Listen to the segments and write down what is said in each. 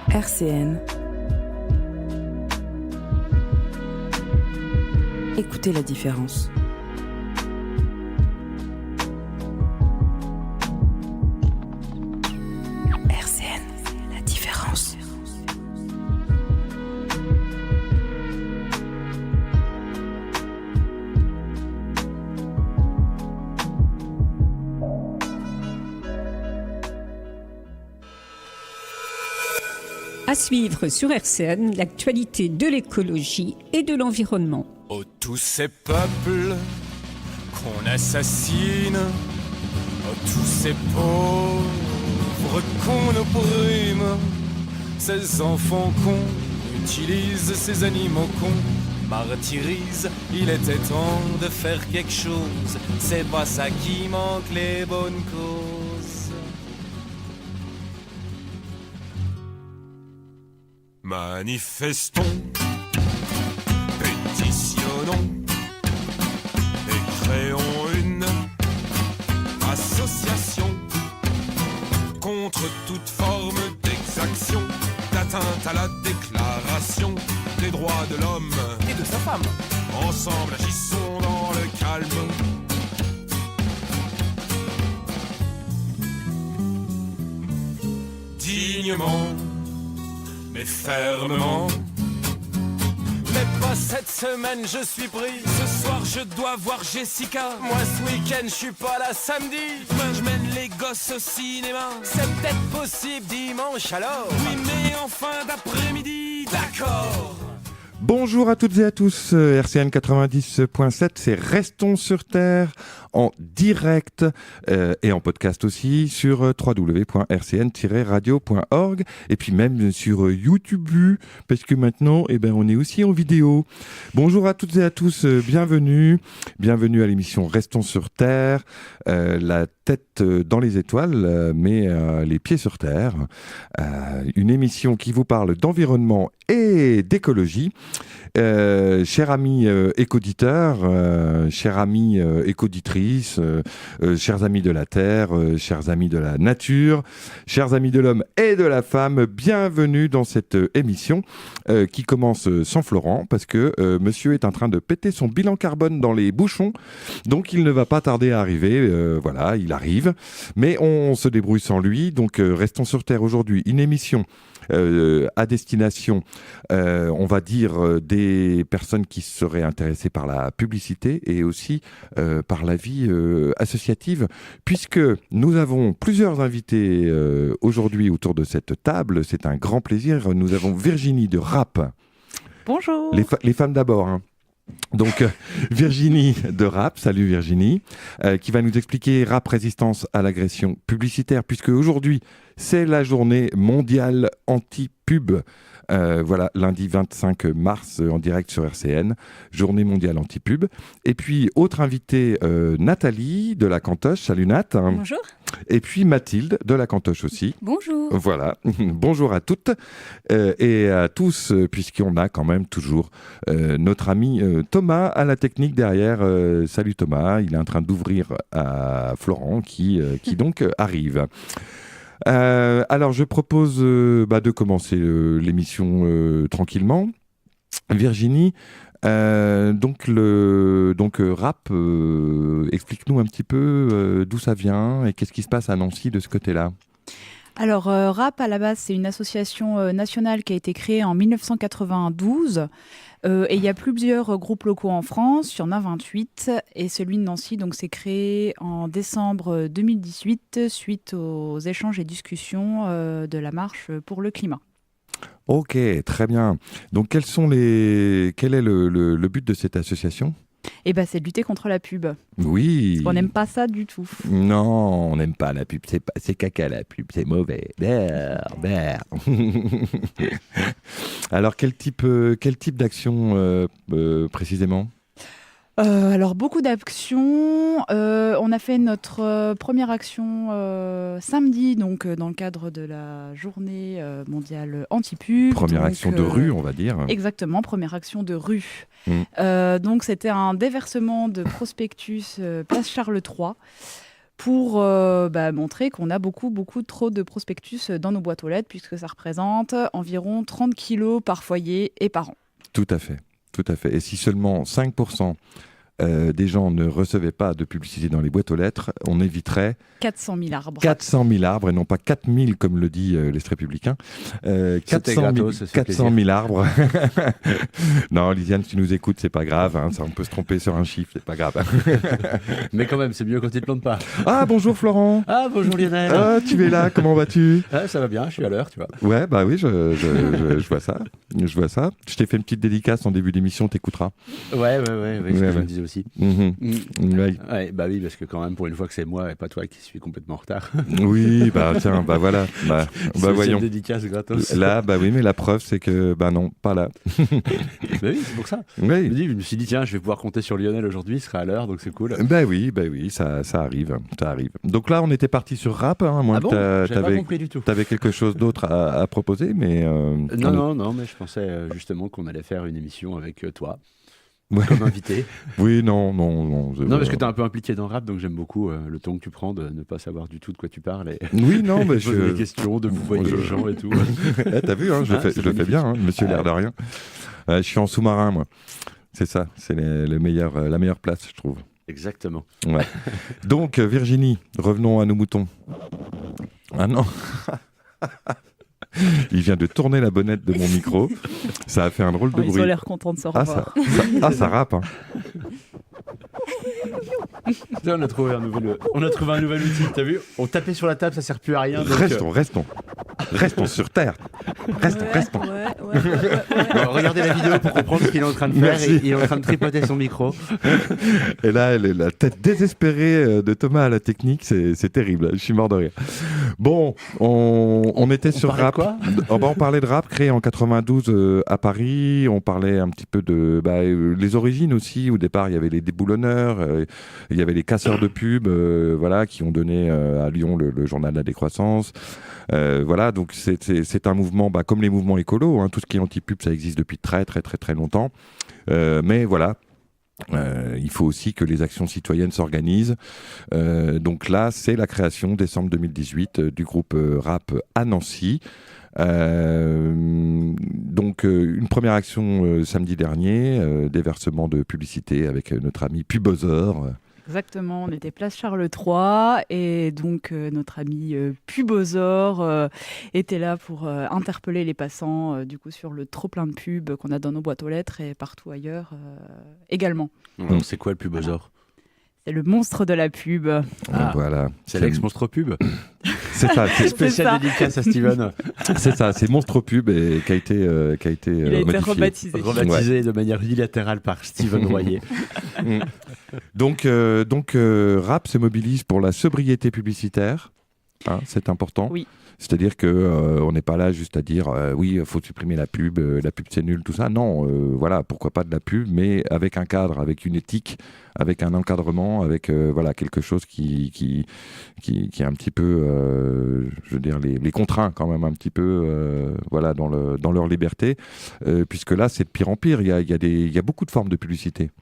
RCN. Écoutez la différence. RCN, la différence. À suivre sur RCN, l'actualité de l'écologie et de l'environnement. Oh, tous ces peuples qu'on assassine, oh, tous ces pauvres qu'on opprime, ces enfants qu'on utilise, ces animaux qu'on martyrise. Il était temps de faire quelque chose, c'est pas ça qui manque, les bonnes causes. Manifestons, pétitionnons et créons une association contre toute forme d'exaction, d'atteinte à la déclaration des droits de l'homme et de sa femme. Ensemble agissons dans le calme. Dignement mais fermement. Mais pas cette semaine, je suis pris. Ce soir, je dois voir Jessica. Moi, ce week-end, je suis pas là samedi. Demain, je mène les gosses au cinéma. C'est peut-être possible dimanche alors. Oui, mais en fin d'après-midi, d'accord. Bonjour à toutes et à tous, RCN 90.7, c'est Restons sur Terre en direct et en podcast aussi sur www.rcn-radio.org et puis même sur YouTube parce que maintenant on est aussi en vidéo. Bonjour à toutes et à tous, bienvenue à l'émission Restons sur Terre, la tête dans les étoiles mais les pieds sur terre, une émission qui vous parle d'environnement et d'écologie. Chers amis éco-auditeurs, chers amis éco-auditrices, chers amis de la Terre, chers amis de la nature, chers amis de l'homme et de la femme, bienvenue dans cette émission qui commence sans Florent parce que monsieur est en train de péter son bilan carbone dans les bouchons, donc il ne va pas tarder à arriver, voilà, il arrive, mais on se débrouille sans lui, donc Restons sur Terre aujourd'hui, une émission à destination, on va dire, des personnes qui seraient intéressées par la publicité et aussi par la vie associative, puisque nous avons plusieurs invités aujourd'hui autour de cette table. C'est un grand plaisir. Nous avons Virginie de RAP. Bonjour. Les femmes d'abord, hein. Donc Virginie de RAP, salut Virginie, qui va nous expliquer RAP résistance à l'agression publicitaire, puisque aujourd'hui c'est la journée mondiale anti-pub. Voilà, lundi 25 mars en direct sur RCN, journée mondiale anti-pub. Et puis autre invitée, Nathalie de la Cantoche, salut Nat. Bonjour. Et puis Mathilde de la Cantoche aussi. Bonjour. Voilà, bonjour à toutes et à tous, puisqu'on a quand même toujours notre ami Thomas à la technique derrière. Salut Thomas, il est en train d'ouvrir à Florent qui donc arrive. Alors je propose de commencer l'émission tranquillement. Virginie, donc RAP, explique-nous un petit peu d'où ça vient et qu'est-ce qui se passe à Nancy de ce côté-là. Alors RAP à la base c'est une association nationale qui a été créée en 1992 et il y a plusieurs groupes locaux en France, il y en a 28 et celui de Nancy donc s'est créé en décembre 2018 suite aux échanges et discussions de la marche pour le climat. Ok, très bien. Donc quel est le but de cette association ? Et c'est de lutter contre la pub. Oui. On n'aime pas ça du tout. Non, on n'aime pas la pub. C'est caca la pub, c'est mauvais. Alors quel type d'action précisément ? Alors beaucoup d'actions. On a fait notre première action samedi, donc dans le cadre de la journée mondiale anti-pub. Première action de rue, on va dire. Exactement, première action de rue. Donc c'était un déversement de prospectus place Charles III pour montrer qu'on a beaucoup trop de prospectus dans nos boîtes aux lettres, puisque ça représente environ 30 kilos par foyer et par an. Tout à fait. Et si seulement 5% des gens ne recevaient pas de publicité dans les boîtes aux lettres, on éviterait 400 000 arbres. 400 000 arbres, et non pas 4 000 comme le dit l'Est républicain. 400 000 arbres. Non, Lisiane, si tu nous écoutes, c'est pas grave. Hein, ça, on peut se tromper sur un chiffre, c'est pas grave. Mais quand même, c'est mieux quand tu te plantes pas. Ah, bonjour Florent. Ah, bonjour Lionel. Ah, tu es là, comment vas-tu? Ah, ça va bien, je suis à l'heure, tu vois. Ouais, bah oui, je vois ça. Je t'ai fait une petite dédicace en début d'émission, t'écouteras. Ouais, je me disais aussi. Ouais. Ouais, bah oui, parce que quand même, pour une fois que c'est moi et pas toi qui suis complètement en retard. Oui, bah tiens, bah voilà. Bah voyons. Dédicace gratos. Là, bah oui, mais la preuve, c'est que, bah non, pas là. Bah oui, c'est pour ça. Oui. Je me suis dit, tiens, je vais pouvoir compter sur Lionel aujourd'hui, il sera à l'heure, donc c'est cool. Bah oui, ça arrive. Donc là, on était parti sur rap, hein, moi. Ah bon? J'avais pas compris du tout. T'avais quelque chose d'autre à proposer, mais... Non, mais je pensais justement qu'on allait faire une émission avec toi. Ouais. Comme invité. Oui, non. Non, parce que tu es un peu impliqué dans le rap, donc j'aime beaucoup le ton que tu prends de ne pas savoir du tout de quoi tu parles. Et oui, non, mais poser des questions, de vous voyer les gens et tout. T'as vu, hein, je le fais bien, hein, monsieur l'air de rien. Je suis en sous-marin, moi. C'est ça, c'est la meilleure place, je trouve. Exactement. Ouais. Donc, Virginie, revenons à nos moutons. Ah non. Il vient de tourner la bonnette de mon micro. Ça a fait un drôle de bruit. Ils ont l'air contents de se revoir. Ça rappe. Hein. On a trouvé un nouvel outil, t'as vu? On tapait sur la table, ça sert plus à rien. Donc... Restons sur terre. Restons. Ouais. Bon, regardez la vidéo pour comprendre ce qu'il est en train de faire. Il est en train de tripoter son micro. Et là, la tête désespérée de Thomas à la technique, c'est terrible. Je suis mort de rire. Bon, on était sur rap. Quoi? On parlait de rap créé en 92 à Paris. On parlait un petit peu de les origines aussi. Au départ, il y avait les déboulonneurs, il y avait les casseurs de pub, qui ont donné à Lyon le journal de la décroissance. Donc c'est un mouvement, comme les mouvements écolos, hein, tout ce qui est anti-pub, ça existe depuis très très très très longtemps. Mais voilà. Il faut aussi que les actions citoyennes s'organisent. Donc là, c'est la création, décembre 2018, du groupe rap à Nancy. Une première action samedi dernier, déversement de publicité avec notre ami Pubosor. Exactement, on était place Charles III et donc notre ami Pubosor était là pour interpeller les passants sur le trop plein de pubs qu'on a dans nos boîtes aux lettres et partout ailleurs également. Alors, c'est quoi le Pubosor? C'est le monstre de la pub. Voilà. C'est l'ex-monstre pub. C'est ça. C'est spécial dédicace à Steven. C'est ça. C'est Monstre Pub et qui a été Il a été rebaptisé. Rebaptisé de manière unilatérale par Steven Royer. Donc, Rap se mobilise pour la sobriété publicitaire. Hein, c'est important. Oui. C'est-à-dire qu'on n'est pas là juste à dire oui, il faut supprimer la pub c'est nul, tout ça. Non, pourquoi pas de la pub, mais avec un cadre, avec une éthique, avec un encadrement, avec quelque chose qui est un petit peu, les contraint quand même un petit peu dans leur liberté, puisque là, c'est de pire en pire. Il y a beaucoup de formes de publicité.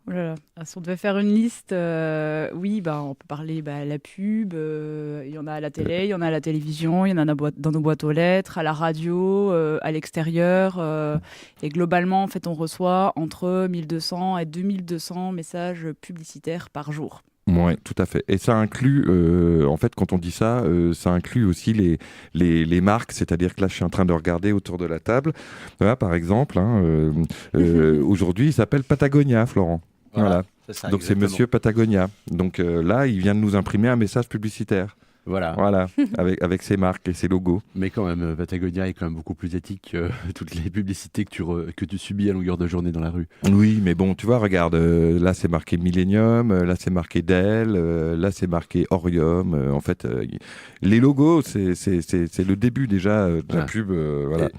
Oh là là. Si on devait faire une liste, on peut parler la pub, il y en a à la télé, il y en a à la télévision, il y en a dans nos boîtes aux lettres, à la radio, à l'extérieur. Et globalement, en fait, on reçoit entre 1200 et 2200 messages publicitaires par jour. Oui, tout à fait. Et ça inclut, en fait, quand on dit ça, ça inclut aussi les marques. C'est-à-dire que là, je suis en train de regarder autour de la table. Voilà, par exemple, aujourd'hui, il s'appelle Patagonia, Florent. Voilà. C'est ça, donc, exactement. c'est Monsieur Patagonia. Donc là, il vient de nous imprimer un message publicitaire. Voilà, avec ses marques et ses logos. Mais quand même, Patagonia est quand même beaucoup plus éthique que toutes les publicités que tu subis à longueur de journée dans la rue. Oui, mais bon, tu vois, regarde, là c'est marqué Millennium, là c'est marqué Dell, là c'est marqué Orium. En fait, les logos, c'est le début déjà de la pub.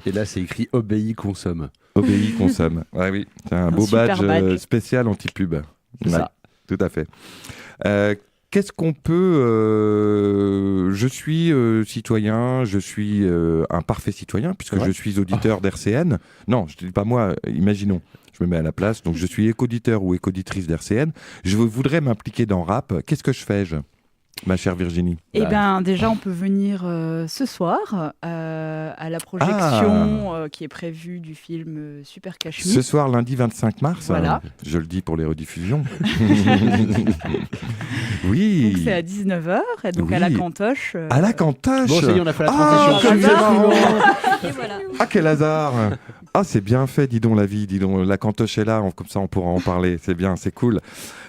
Et là, c'est écrit Obéis, consomme. Obéis, consomme. Oui, c'est un beau badge spécial anti-pub. C'est ça. Tout à fait. Qu'est-ce qu'on peut... je suis citoyen, je suis un parfait citoyen, puisque je suis auditeur d'RCN. Non, je ne dis pas moi, imaginons, je me mets à la place. Donc je suis éco-auditeur ou éco-auditrice d'RCN. Je voudrais m'impliquer dans Rap. Qu'est-ce que je fais ma chère Virginie? Eh bien, déjà, on peut venir ce soir à la projection qui est prévue du film Super Cachemire. Ce soir, lundi 25 mars. Voilà. Je le dis pour les rediffusions. Oui. Donc, c'est à 19h, et donc Oui. à la Cantoche. À la Cantoche. Bon, ça y est, on a fait la Ah, transition. comme c'est marrant. Et voilà. Ah, quel hasard. Ah, c'est bien fait, dis donc la vie, dis donc la Cantoche est là, comme ça on pourra en parler, c'est bien, c'est cool.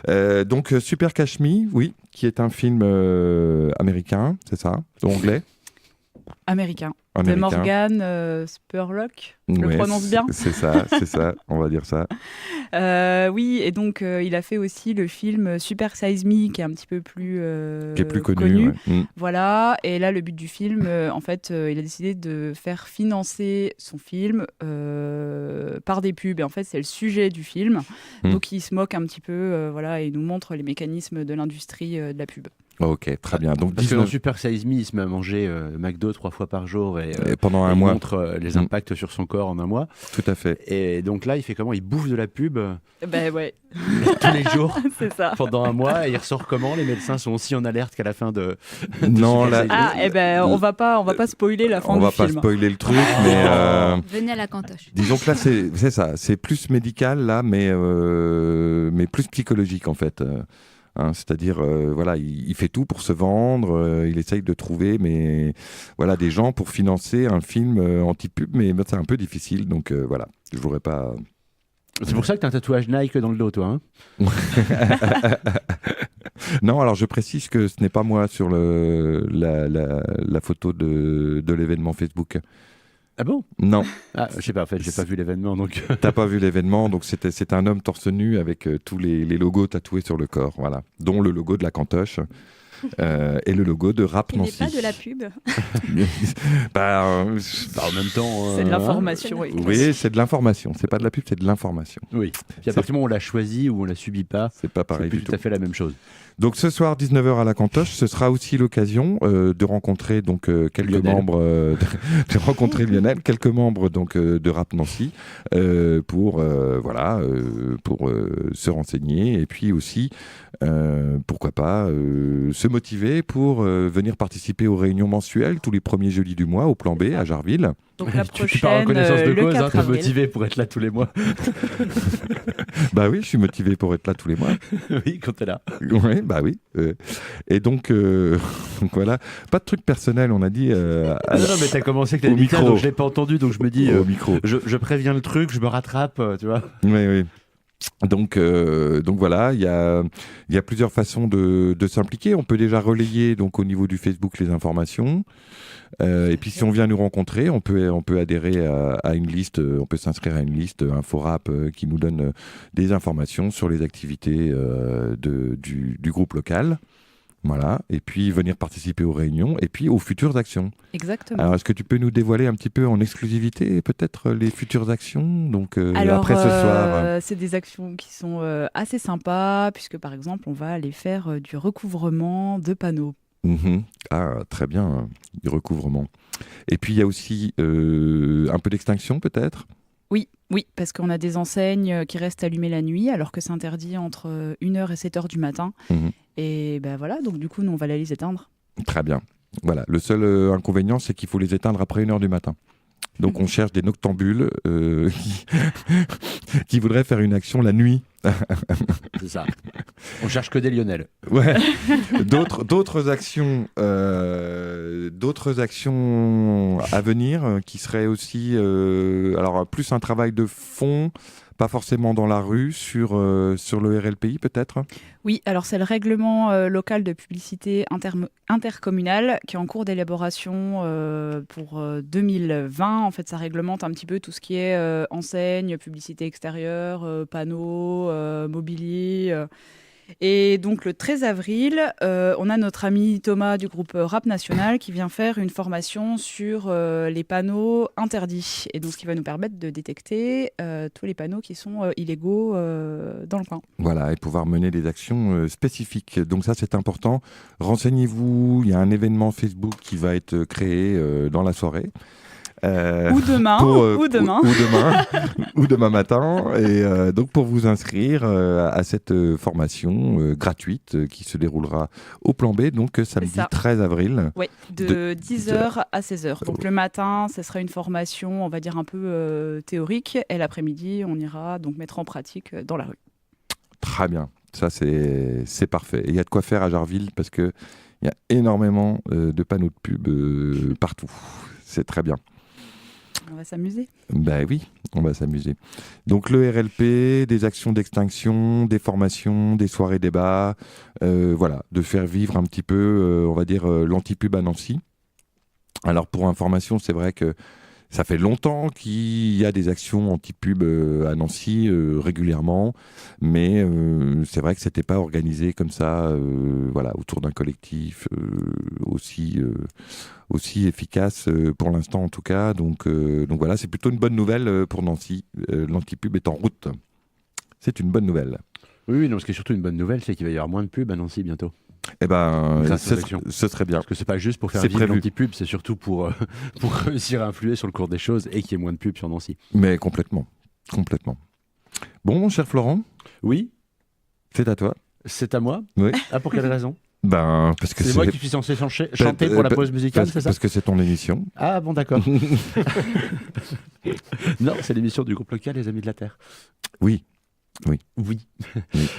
Donc Super Cachemire, oui, qui est un film américain, c'est ça, anglais, Américain. De américain. Morgan Spurlock, je le Ouais, prononce bien. C'est ça, on va dire ça. Oui, et donc il a fait aussi le film Super Size Me, qui est un petit peu plus, Qui est plus connu. Ouais. Mm. Voilà, et là le but du film, en fait, il a décidé de faire financer son film par des pubs, et en fait c'est le sujet du film, donc il se moque un petit peu, voilà, et il nous montre les mécanismes de l'industrie de la pub. Ok, très bien. Donc Parce que dans 19 Super Size Me, il se met à manger McDo 3 fois par jour et pendant un il mois, montre les impacts sur son corps en un mois. tout à fait. Et donc là, il fait comment? Il bouffe de la pub Ben ouais, tous les jours c'est ça. pendant un mois et il ressort comment? Les médecins sont aussi en alerte qu'à la fin de Non, Super là, Size Me. Ah, et ben on va pas spoiler la fin on du va pas film. spoiler le truc, mais Venez à la Cantoche. disons que là c'est ça, c'est plus médical là, mais plus psychologique en fait. C'est-à-dire, voilà, il fait tout pour se vendre, il essaye de trouver, mais voilà, des gens pour financer un film anti-pub, mais c'est un peu difficile, donc voilà, je voudrais pas. C'est pour ça que tu as un tatouage Nike dans le dos, toi. Hein? Non, alors je précise que ce n'est pas moi sur la photo de l'événement Facebook. Ah bon? Non, Ah, je sais pas, en fait, j'ai pas vu l'événement, donc... t'as pas vu l'événement, donc c'est un homme torse nu avec tous les logos tatoués sur le corps, voilà, dont le logo de la Cantoche. Et le logo de Rap Qui n'est Nancy. pas de la pub. Bah, Bah, en même temps... C'est de l'information. hein. oui. oui, c'est de l'information. C'est pas de la pub, c'est de l'information. Oui. Puis à partir du moment où on l'a choisi ou on la subit pas, C'est pas c'est pareil plus du tout tout. à fait la même chose. Donc ce soir 19h à la Cantoche, ce sera aussi l'occasion de rencontrer donc quelques Lionel. membres de rencontrer Lionel, quelques membres donc de Rap Nancy pour se renseigner et puis aussi pourquoi pas se motiver pour venir participer aux réunions mensuelles tous les premiers jeudis du mois au Plan B à Jarville. Donc la Tu pars en prochaine, connaissance de le cause, 4 t'es avril. motivé pour être là tous les mois. Bah oui, je suis motivé pour être là tous les mois. Oui, quand t'es là. Oui, bah oui. Et donc, donc voilà, pas de truc personnel, on a dit Ah non, mais t'as commencé avec Au ta médical, micro. donc je l'ai pas entendu, donc je me dis, au micro. je préviens le truc, je me rattrape, tu vois. Oui, oui. Donc voilà, il y a plusieurs façons de s'impliquer. On peut déjà relayer donc au niveau du Facebook les informations. Et puis si on vient nous rencontrer, on peut adhérer à une liste, on peut s'inscrire à une liste Inforap qui nous donne des informations sur les activités du groupe local. Voilà, et puis venir participer aux réunions et puis aux futures actions. Exactement. Alors, est-ce que tu peux nous dévoiler un petit peu en exclusivité peut-être les futures actions donc, Alors, après ce soir c'est des actions qui sont assez sympas, puisque par exemple, on va aller faire du recouvrement de panneaux. Mhm. Ah, très bien, du recouvrement. Et puis, il y a aussi un peu d'extinction peut-être. Oui, parce qu'on a des enseignes qui restent allumées la nuit, alors que c'est interdit entre 1h et 7h du matin. Mhm. Et ben voilà, donc du coup, nous, on va aller les éteindre. Très bien. Voilà, le seul inconvénient, c'est qu'il faut les éteindre après 1h du matin. Donc, on cherche des noctambules qui voudraient faire une action la nuit. C'est ça. On cherche que des Lionel. Ouais. D'autres actions à venir qui seraient aussi alors plus un travail de fond, pas forcément dans la rue, sur le RLPI peut-être. Oui, alors c'est le règlement local de publicité intercommunale qui est en cours d'élaboration pour 2020. En fait, ça réglemente un petit peu tout ce qui est enseigne, publicité extérieure, panneaux, mobilier. Et donc le 13 avril, on a notre ami Thomas du groupe Rap National qui vient faire une formation sur les panneaux interdits. Et donc ce qui va nous permettre de détecter tous les panneaux qui sont illégaux dans le coin. Voilà, et pouvoir mener des actions spécifiques. Donc ça, c'est important. Renseignez-vous, il y a un événement Facebook qui va être créé dans la soirée. Ou demain, ou demain. Ou demain matin. Et donc pour vous inscrire à cette formation gratuite qui se déroulera au Plan B, donc samedi 13 avril. Oui, de 10h à 16h. Donc le matin, ce sera une formation, on va dire un peu théorique, et l'après-midi, on ira donc mettre en pratique dans la rue. Très bien, ça c'est parfait. Et il y a de quoi faire à Jarville parce qu'il y a énormément de panneaux de pub partout. C'est très bien. On va s'amuser. Ben oui, on va s'amuser. Donc le RLP, des actions d'extinction, des formations, des soirées débats, voilà, de faire vivre un petit peu, on va dire, l'antipub à Nancy. Alors pour information, c'est vrai que ça fait longtemps qu'il y a des actions anti-pub à Nancy régulièrement, mais c'est vrai que c'était pas organisé comme ça, voilà, autour d'un collectif aussi efficace pour l'instant en tout cas. Donc voilà, c'est plutôt une bonne nouvelle pour Nancy. L'anti-pub est en route. C'est une bonne nouvelle. Oui, non, ce qui est surtout une bonne nouvelle, c'est qu'il va y avoir moins de pubs à Nancy bientôt. Eh ben, ce serait bien. Parce que c'est pas juste pour faire vivre l'anti-pub, c'est surtout pour réussir à influer sur le cours des choses et qu'il y ait moins de pubs sur Nancy. Mais complètement. Bon, mon cher Florent. Oui. C'est à toi. C'est à moi. Oui. Ah, pour quelle raison? Ben, parce que c'est moi qui suis censé chanter pour la pause musicale, c'est ça? Parce que c'est ton émission. Ah bon, d'accord. Non, c'est l'émission du groupe local Les Amis de la Terre. Oui.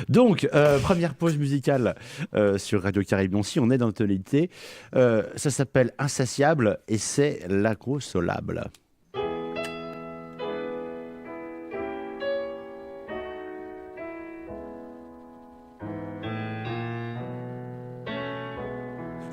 Donc, première pause musicale sur Radio Caraïbes Nancy. On est dans notre tonalité. Ça s'appelle Insatiable et c'est l'Agrosolable.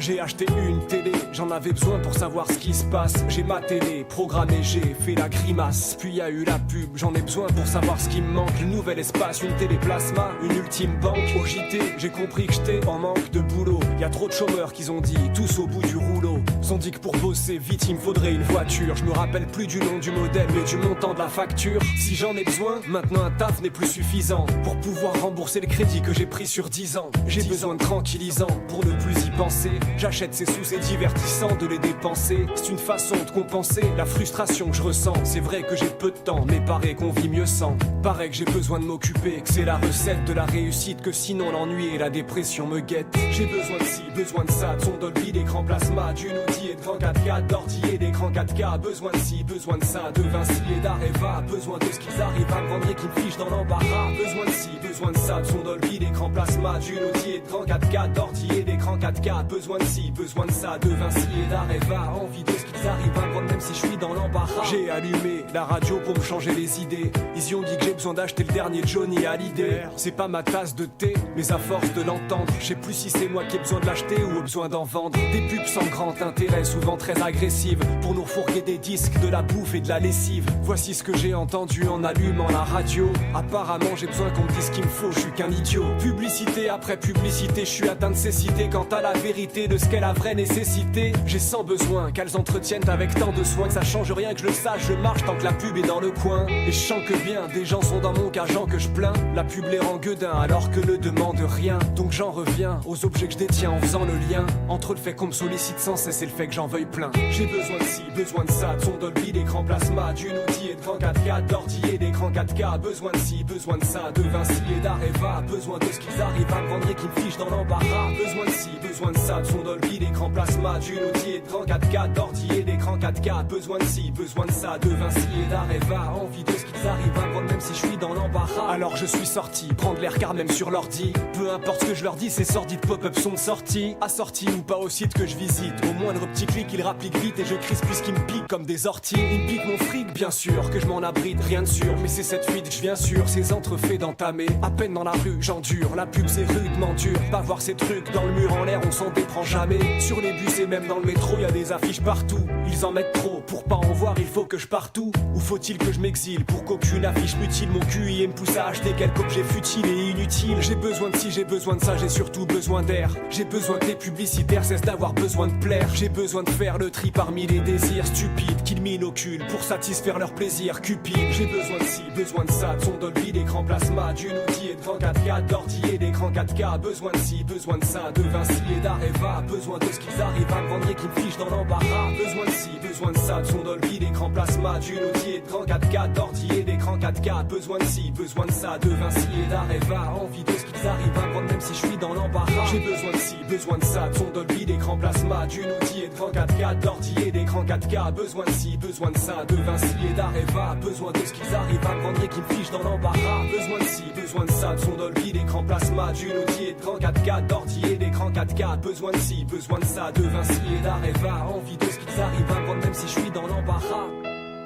J'ai acheté une télé, j'en avais besoin pour savoir ce qui se passe. J'ai ma télé, programmé, j'ai fait la grimace. Puis y a eu la pub, j'en ai besoin pour savoir ce qui me manque. Une nouvelle espace, une télé plasma, une ultime banque. Au JT, j'ai compris que j'étais en manque de boulot. Y a trop de chômeurs qui ont dit, tous au bout du rouleau. Ils ont dit que pour bosser vite, il me faudrait une voiture. Je me rappelle plus du nom du modèle, mais du montant de la facture. Si j'en ai besoin, maintenant un taf n'est plus suffisant pour pouvoir rembourser le crédit que j'ai pris sur 10 ans. J'ai besoin de tranquillisant pour ne plus y penser. J'achète ces sous, c'est divertissant de les dépenser. C'est une façon de compenser la frustration que je ressens. C'est vrai que j'ai peu de temps, mais paraît qu'on vit mieux sans. Paraît que j'ai besoin de m'occuper, que c'est la recette de la réussite, que sinon l'ennui et la dépression me guettent. J'ai besoin de ci, besoin de ça, de son Dolby, d'écran plasma, d'une Audi et de grand 4K, d'ordi et d'écran 4K. Besoin de ci, besoin de ça, de Vinci et d'Areva. Besoin de ce qu'ils arrivent à me vendre et qui me fichent dans l'embarras. Besoin de ci, besoin de ça, de son Dolby, d'écran plasma, d'une Audi et de grand 4K, d'ordi et d'écran 4K. Besoin de ci, besoin de ça, de Vinci et d'Areva. Envie de ce qu'ils arrivent à me vendre même si je suis dans l'embarras. J'ai allumé la radio pour me changer les idées. Ils y ont dit que j'ai besoin d'acheter le dernier Johnny Hallyday. C'est pas ma tasse de thé, mais à force de l'entendre, je sais plus si c'est moi qui ai besoin de l'acheter ou au besoin d'en vendre. Des pubs sans grand intérêt, souvent très agressives, pour nous refourguer des disques, de la bouffe et de la lessive. Voici ce que j'ai entendu en allumant la radio. Apparemment j'ai besoin qu'on me dise ce qu'il me faut, je suis qu'un idiot. Publicité après publicité, je suis atteint de cécité quant à la vérité de ce qu'est la vraie nécessité. J'ai sans besoin qu'elles entretiennent avec tant de soin que ça change rien que je le sache, je marche tant que la pub est dans le coin. Et je sens que bien des gens sont dans mon cagent que je plains. La pub les rend gueudins alors que ne demande rien. Donc j'en reviens aux objets que je détiens en faisant le lien entre le fait qu'on me sollicite sans cesse et le fait que j'en veuille plein. J'ai besoin de ci, besoin de ça, de son Dolby, d'écran plasma, d'une Audi et de grand 4K, d'ordi et d'écran 4K. Besoin de ci, besoin de ça, de Vinci et d'Areva. Besoin de ce qu'ils arrivent à me vendre et qui me fichent dans l'embarras. Besoin de ci, besoin de ça, de son Dolby, d'écran plasma, d'une Audi et de grand 4K, d'ordi et d'écran 4K. Besoin de ci, besoin de ça, de Vinci et d'Areva. Envie de ce qu'ils arrivent à me vendre même si je suis dans l'embarras. Alors je suis sorti, prendre l'air car même sur l'ordi. Peu importe ce que je leur dis, ces sordides pop-up sont de sortie. Assortis ou pas au site que je visite. Au moindre petit clic, ils rappliquent vite et je crise puisqu'ils me piquent comme des orties. Ils me piquent mon fric, bien sûr, que je m'en abrite, rien de sûr. Mais c'est cette fuite que je viens sûr, ces entrefaits d'entamer. À peine dans la rue, j'endure, la pub c'est rudement dur. Pas voir ces trucs dans le mur en l'air, on s'en déprend jamais. Sur les bus et même dans le métro, y a des affiches partout. Ils en mettent trop, pour pas en voir, il faut que je parte où? Ou faut-il que je m'exile pour qu'aucune affiche mutile mon QI et me pousse à acheter quelque objet futile et inutile? J'ai besoin de ci, j'ai besoin de ça, j'ai surtout besoin d'air. J'ai besoin que les publicitaires cessent d'avoir besoin de plaire. J'ai besoin de faire le tri parmi les désirs stupides qu'ils m'inoculent pour satisfaire leur plaisir cupide. J'ai besoin de ci, besoin de ça, de son Dolby, d'écran plasma, d'une Audi et de grand 4K, d'ordi et d'écran 4K. Besoin de ci, besoin de ça, de Vinci et d'Areva. Besoin de ce qu'ils arrivent à me vendre et qui me fichent dans l'embarras. Besoin de ci, si, besoin de ça, de son Dolby, d'écran plasma, d'une outil et de grand 4K, d'ordi et d'écran 4K, besoin de ci, besoin de ça, de Vinci et d'Areva, envie de ce qu'ils arrivent à prendre même si je suis dans l'embarras. J'ai besoin de ci, besoin de ça, de son Dolby, d'écran plasma, d'une outil et de grand 4K, d'ordi et d'écran 4K, besoin de ci, besoin de ça, de Vinci et d'Areva, besoin de ce qu'ils arrivent à prendre et qui me fichent dans l'embarras. Besoin de ci, besoin de ça, de son Dolby, d'écran plasma, d'une outil et de grand 4K, d'ordi et d'écran 4K, besoin de ci, besoin de ça, de Vinci et d'Areva, envie de ce qu'ils arrivent à prendre même si je suis dans l'embarras,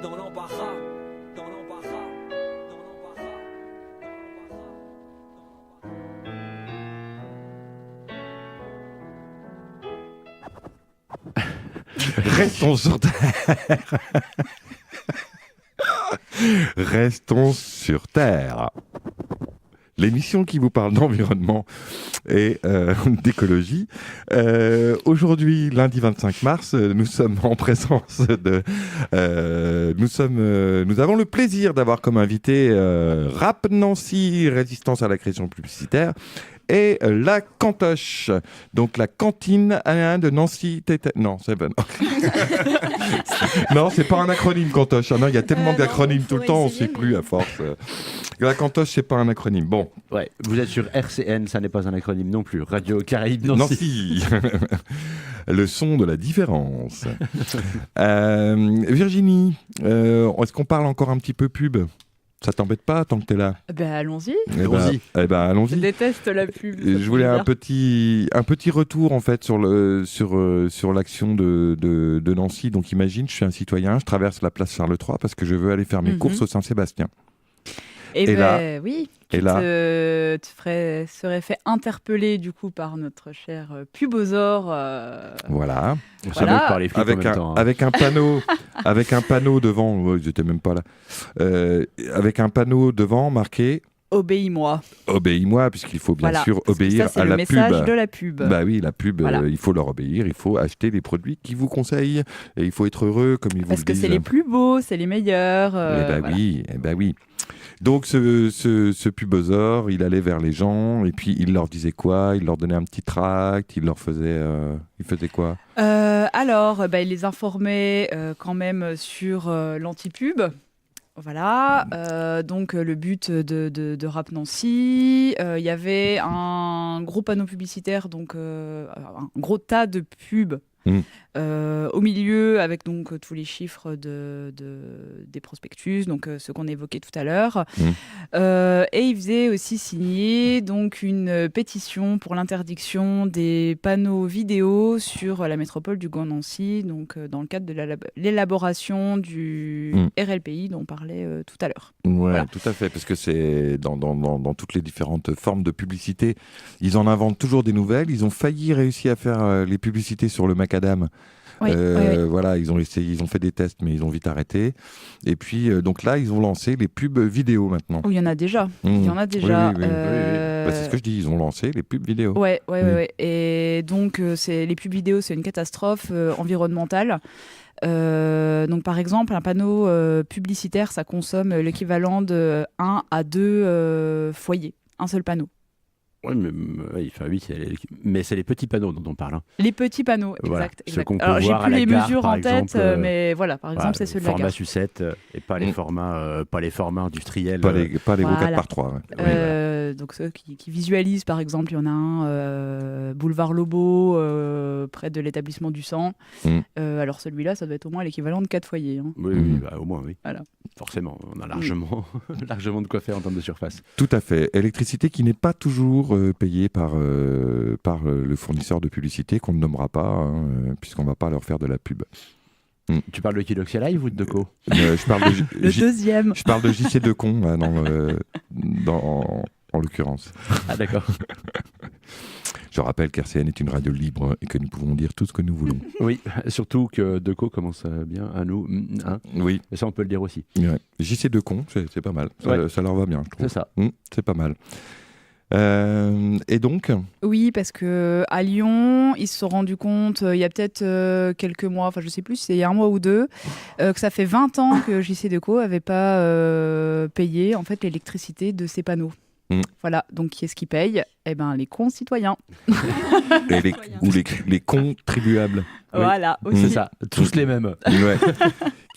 dans l'embarras, dans l'embarras, dans l'embarras, Restons sur Terre. Restons sur Terre. L'émission qui vous parle d'environnement et d'écologie. Aujourd'hui, lundi 25 mars, nous sommes en présence de... nous avons le plaisir d'avoir comme invité Rap Nancy, Résistance à la création publicitaire, et la Cantoche, donc la cantine de Nancy. Non, c'est bon. Non, c'est pas un acronyme, Cantoche. Ah non, il y a tellement d'acronymes tout le temps, on ne sait plus à force. La Cantoche, c'est pas un acronyme. Bon. Ouais, vous êtes sur RCN, ça n'est pas un acronyme non plus. Radio Caraïbes Nancy. Le son de la différence. Virginie, est-ce qu'on parle encore un petit peu pub ? Ça t'embête pas tant que t'es là ? Allons-y. Allons-y. Allons-y. Je déteste la pub. Je voulais un petit retour en fait sur l'action de Nancy. Donc imagine, je suis un citoyen, je traverse la place Charles III parce que je veux aller faire mes courses au Saint-Sébastien. Et là, oui, tu serais fait interpeller du coup par notre cher Pubosaur. Voilà. On s'en moque par les flics en même temps. Avec un panneau devant, ils étaient même pas là. Avec un panneau devant marqué Obéis-moi. Obéis-moi, puisqu'il faut bien sûr obéir ça, à la pub. C'est le message de la pub. Bah oui, la pub, Voilà. Il faut leur obéir, il faut acheter les produits qu'ils vous conseillent, et il faut être heureux, comme ils vous le disent. Parce que c'est les plus beaux, c'est les meilleurs. Eh ben oui. Donc ce pubosaure, il allait vers les gens, et puis il leur disait quoi ? Il leur donnait un petit tract, il faisait quoi ? Alors, il les informait quand même sur l'anti-pub. Voilà, donc le but de Rap Nancy, il y avait un gros panneau publicitaire, donc un gros tas de pubs au milieu avec donc tous les chiffres des prospectus, donc ce qu'on évoquait tout à l'heure. Et il faisait aussi signer donc une pétition pour l'interdiction des panneaux vidéo sur la métropole du Grand Nancy, donc dans le cadre de l'élaboration du RLPI dont on parlait tout à l'heure. Ouais, voilà. Tout à fait, parce que c'est dans toutes les différentes formes de publicité, ils en inventent toujours des nouvelles. Ils ont failli réussir à faire les publicités sur le macadam. Oui. Voilà, ils ont essayé, ils ont fait des tests, mais ils ont vite arrêté. Et puis, donc là, ils ont lancé les pubs vidéo maintenant. Il y en a déjà. Il y en a déjà. Oui. C'est ce que je dis, ils ont lancé les pubs vidéo. Ouais. Et donc, les pubs vidéo, c'est une catastrophe environnementale. Donc, par exemple, un panneau publicitaire, ça consomme l'équivalent de 1 à 2 foyers. Un seul panneau. Oui, mais c'est les petits panneaux dont on parle. Les petits panneaux, voilà, exact. Ceux qu'on peut Alors, j'ai voir plus à la les gare, mesures par en tête, exemple, mais voilà, par exemple, c'est ceux de la format gare. sucette et pas les formats industriels. Pas les gros 4 Voilà. par 3. Ouais. Donc ceux qui visualisent, par exemple, il y en a un boulevard Lobo, près de l'établissement du sang. Alors celui-là, ça doit être au moins l'équivalent de 4 foyers. Hein. Oui, au moins, oui. Voilà. Forcément, on a largement de quoi faire en termes de surface. Tout à fait. Électricité qui n'est pas toujours payée par le fournisseur de publicité qu'on ne nommera pas, puisqu'on ne va pas leur faire de la pub. Tu parles de Kiloxia Live ou de Deco ? Je parle de Le deuxième. Je parle de JC Decon, en l'occurrence. Ah d'accord. Je rappelle qu'RCN est une radio libre et que nous pouvons dire tout ce que nous voulons. Oui, surtout que Deco commence bien à nous. Oui. Et ça, on peut le dire aussi. Ouais. JC Decon, c'est pas mal. Ça leur va bien, je trouve. C'est ça. C'est pas mal. Et donc Oui, parce que à Lyon, ils se sont rendus compte, il y a peut-être quelques mois, enfin je sais plus, c'est il y a 1 mois ou 2, que ça fait 20 ans que JC Deco n'avait pas payé en fait l'électricité de ses panneaux. Voilà, donc qui est-ce qui paye ? Eh ben, les concitoyens. Et les contribuables. Voilà, C'est aussi. ça, tous les mêmes. Ouais.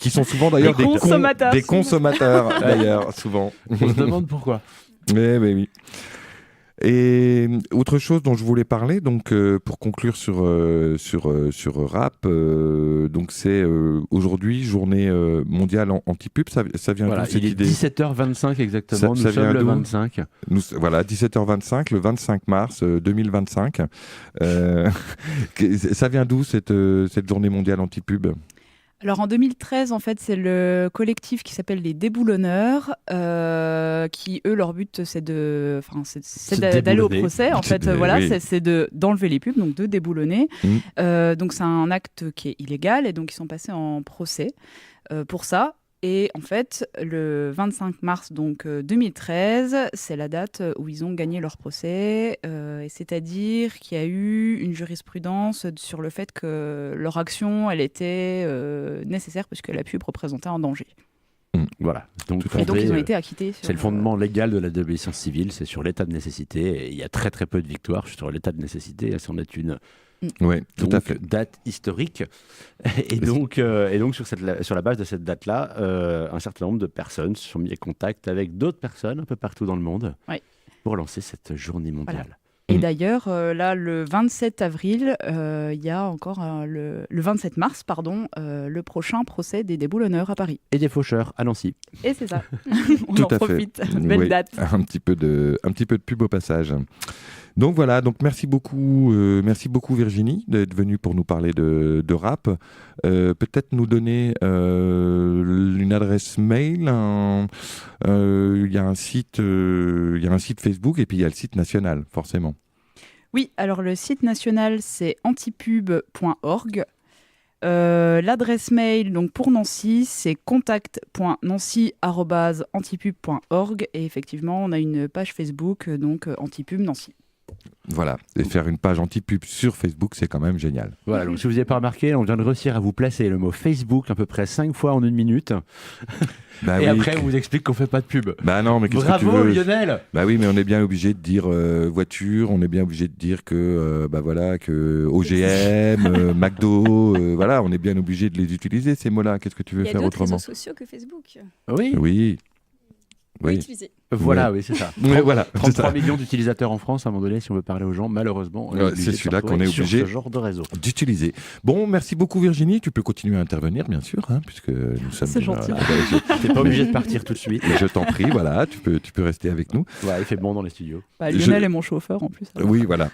Qui sont souvent d'ailleurs Les consommateurs, des souvent. consommateurs, d'ailleurs, souvent. On se demande pourquoi. Oui. Et autre chose dont je voulais parler, donc pour conclure sur Rap, donc c'est aujourd'hui journée mondiale anti-pub. Ça vient Voilà, d'où cette il est idée 17h25 exactement, Ça nous vient sommes le d'où 25. Voilà, 17h25, le 25 mars 2025. Ça vient d'où cette journée mondiale anti-pub ? Alors en 2013, en fait, c'est le collectif qui s'appelle les Déboulonneurs, qui eux, leur but, c'est d'aller au déboulonner. procès. En fait, Oui. c'est d'enlever les pubs, donc de déboulonner. Donc c'est un acte qui est illégal et donc ils sont passés en procès pour ça. Et en fait, le 25 mars donc 2013, c'est la date où ils ont gagné leur procès. Et c'est-à-dire qu'il y a eu une jurisprudence sur le fait que leur action, elle était nécessaire parce que la pub représentait un danger. Voilà. Donc, Et donc ils ont fondé, été acquittés. c'est le fondement légal de la désobéissance civile, c'est sur l'état de nécessité. Et il y a très très peu de victoires sur l'état de nécessité. Elles sont une Oui, tout à fait. date historique. Et donc sur la base de cette date-là, un certain nombre de personnes se sont mis en contact avec d'autres personnes un peu partout dans le monde pour lancer cette journée mondiale. Et d'ailleurs, là, le 27 avril, il y a encore le 27 mars, le prochain procès des déboulonneurs à Paris. Et des faucheurs à Nancy. Et c'est ça. On Tout en à fait. profite. Belle Oui, date. un petit peu de pub au passage. Donc voilà, donc merci beaucoup Virginie d'être venue pour nous parler de rap. Peut-être nous donner une adresse mail. Il y a un site Facebook et puis il y a le site national, forcément. Oui, alors le site national, c'est antipub.org. L'adresse mail donc pour Nancy, c'est contact.nancy@antipub.org. Et effectivement, on a une page Facebook, donc Antipub Nancy. Voilà, et faire une page anti-pub sur Facebook, c'est quand même génial. Voilà, donc si vous n'avez pas remarqué, on vient de réussir à vous placer le mot Facebook à peu près 5 fois en 1 minute. Bah Et oui. après, on vous explique qu'on ne fait pas de pub. Bah non, mais qu'est-ce que tu Bravo veux ? Lionel. Bah oui, mais on est bien obligé de dire voiture, on est bien obligé de dire que que OGM, McDo, voilà, on est bien obligé de les utiliser ces mots-là. Qu'est-ce que tu veux Il y a faire d'autres autrement ? réseaux sociaux que Facebook. Oui, Oui. Oui. Oui. Utiliser. voilà, oui, c'est ça. Mais voilà, c'est 33 ça. millions d'utilisateurs en France, à un moment donné, si on veut parler aux gens, malheureusement, on est Ouais, obligé c'est de se celui-là qu'on retrouver est obligé. sur ce genre de réseau. D'utiliser. Bon, merci beaucoup Virginie. Tu peux continuer à intervenir, bien sûr, hein, puisque nous sommes. C'est déjà- gentil. T'es pas obligé de partir tout de suite. Mais je t'en prie, voilà, tu peux rester avec nous. Ouais, il fait bon dans les studios. Bah, Lionel est mon chauffeur en plus. alors. Oui, voilà.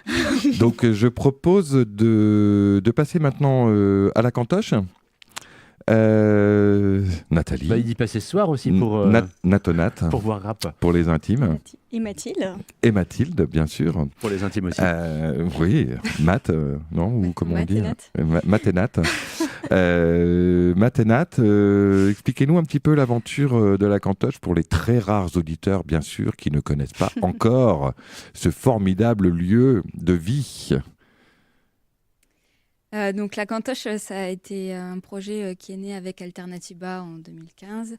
Donc, je propose de passer maintenant à la cantoche. Nathalie. Bah, il dit passer ce soir aussi pour Natonat, voir rap. pour les intimes. Et Mathilde. Et Mathilde, bien sûr. Pour les intimes aussi. Oui, Math, non, ou comment on dit Math Math et Nat. Math et Nat, expliquez-nous un petit peu l'aventure de la cantoche pour les très rares auditeurs, bien sûr, qui ne connaissent pas encore ce formidable lieu de vie. Donc la cantoche, ça a été un projet qui est né avec Alternatiba en 2015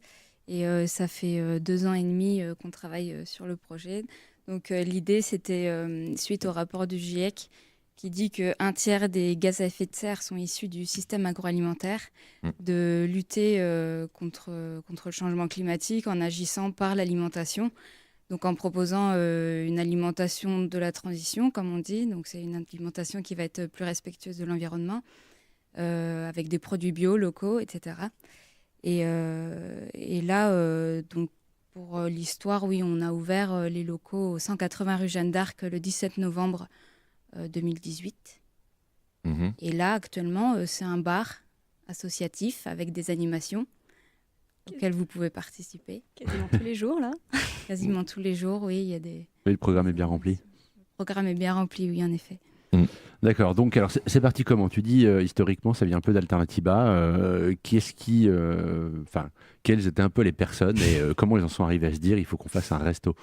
et ça fait 2 ans et demi qu'on travaille sur le projet. Donc l'idée, c'était suite au rapport du GIEC qui dit qu'un tiers des gaz à effet de serre sont issus du système agroalimentaire, de lutter contre le changement climatique en agissant par l'alimentation. Donc en proposant une alimentation de la transition, comme on dit. Donc c'est une alimentation qui va être plus respectueuse de l'environnement, avec des produits bio, locaux, etc. Et là, donc pour l'histoire, oui, on a ouvert les locaux au 180 rue Jeanne d'Arc le 17 novembre 2018. Mhm. Et là, actuellement, c'est un bar associatif avec des animations auxquelles vous pouvez participer. Quasiment tous les jours, là. Quasiment tous les jours, oui, il y a des... Oui, le programme est bien rempli. Le programme est bien rempli, oui, en effet. D'accord, donc alors c'est parti comment ? Tu dis historiquement ça vient un peu d'Alternatiba. Quelles étaient un peu les personnes et comment ils en sont arrivés à se dire il faut qu'on fasse un resto ?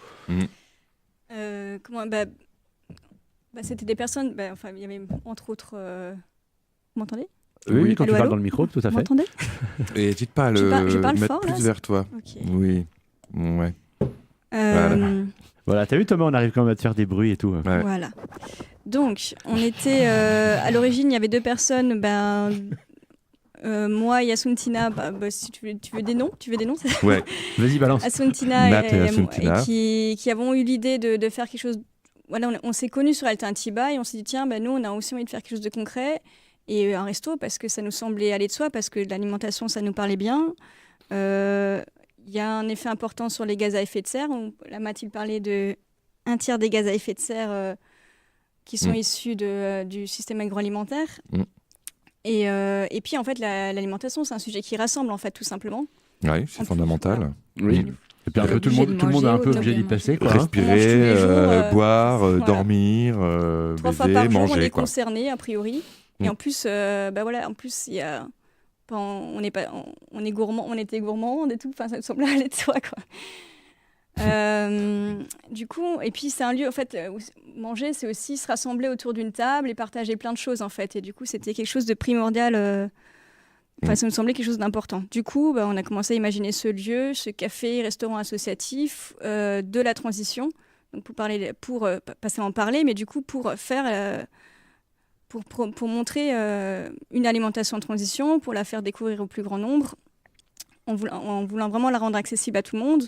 C'était des personnes, il y avait entre autres... Vous m'entendez ? Oui, quand Allô, tu parles allô dans le micro, tout à Vous fait. m'entendez ? Et n'hésite pas à Je parle le mettre fort, plus là, vers toi. Ok. Oui, ouais. Voilà, t'as vu Thomas, on arrive quand même à te faire des bruits et tout. Ouais. Voilà. Donc, on était à l'origine, il y avait 2 personnes. Moi et Asuntina, si tu veux des noms, c'est Ouais. Vas-y, balance. Asuntina Nat et Asuntina. qui avons eu l'idée de faire quelque chose. Voilà, on s'est connus sur Alternatiba et on s'est dit tiens, nous on a aussi envie de faire quelque chose de concret et un resto parce que ça nous semblait aller de soi, parce que l'alimentation ça nous parlait bien. Il y a un effet important sur les gaz à effet de serre. Là, Mathilde parlait de 1/3 des gaz à effet de serre qui sont issus du système agroalimentaire. Et puis en fait l'alimentation c'est un sujet qui rassemble en fait tout simplement. Oui, c'est fondamental. Oui. Et puis un peu tout le monde est un peu obligé d'y passer. Quoi, respirer, boire, voilà. dormir, 3 fois baiser, par jour manger. on est Quoi. concerné a priori. Et en plus en plus il y a on est gourmand, on était gourmand et tout, enfin ça me semble aller de soi quoi. Du coup, et puis c'est un lieu en fait où manger c'est aussi se rassembler autour d'une table et partager plein de choses en fait, et du coup c'était quelque chose de primordial, ça nous semblait quelque chose d'important. Du coup on a commencé à imaginer ce lieu, ce café restaurant associatif de la transition, donc pour passer à en parler, mais du coup pour faire pour montrer une alimentation en transition, pour la faire découvrir au plus grand nombre, en voulant vraiment la rendre accessible à tout le monde.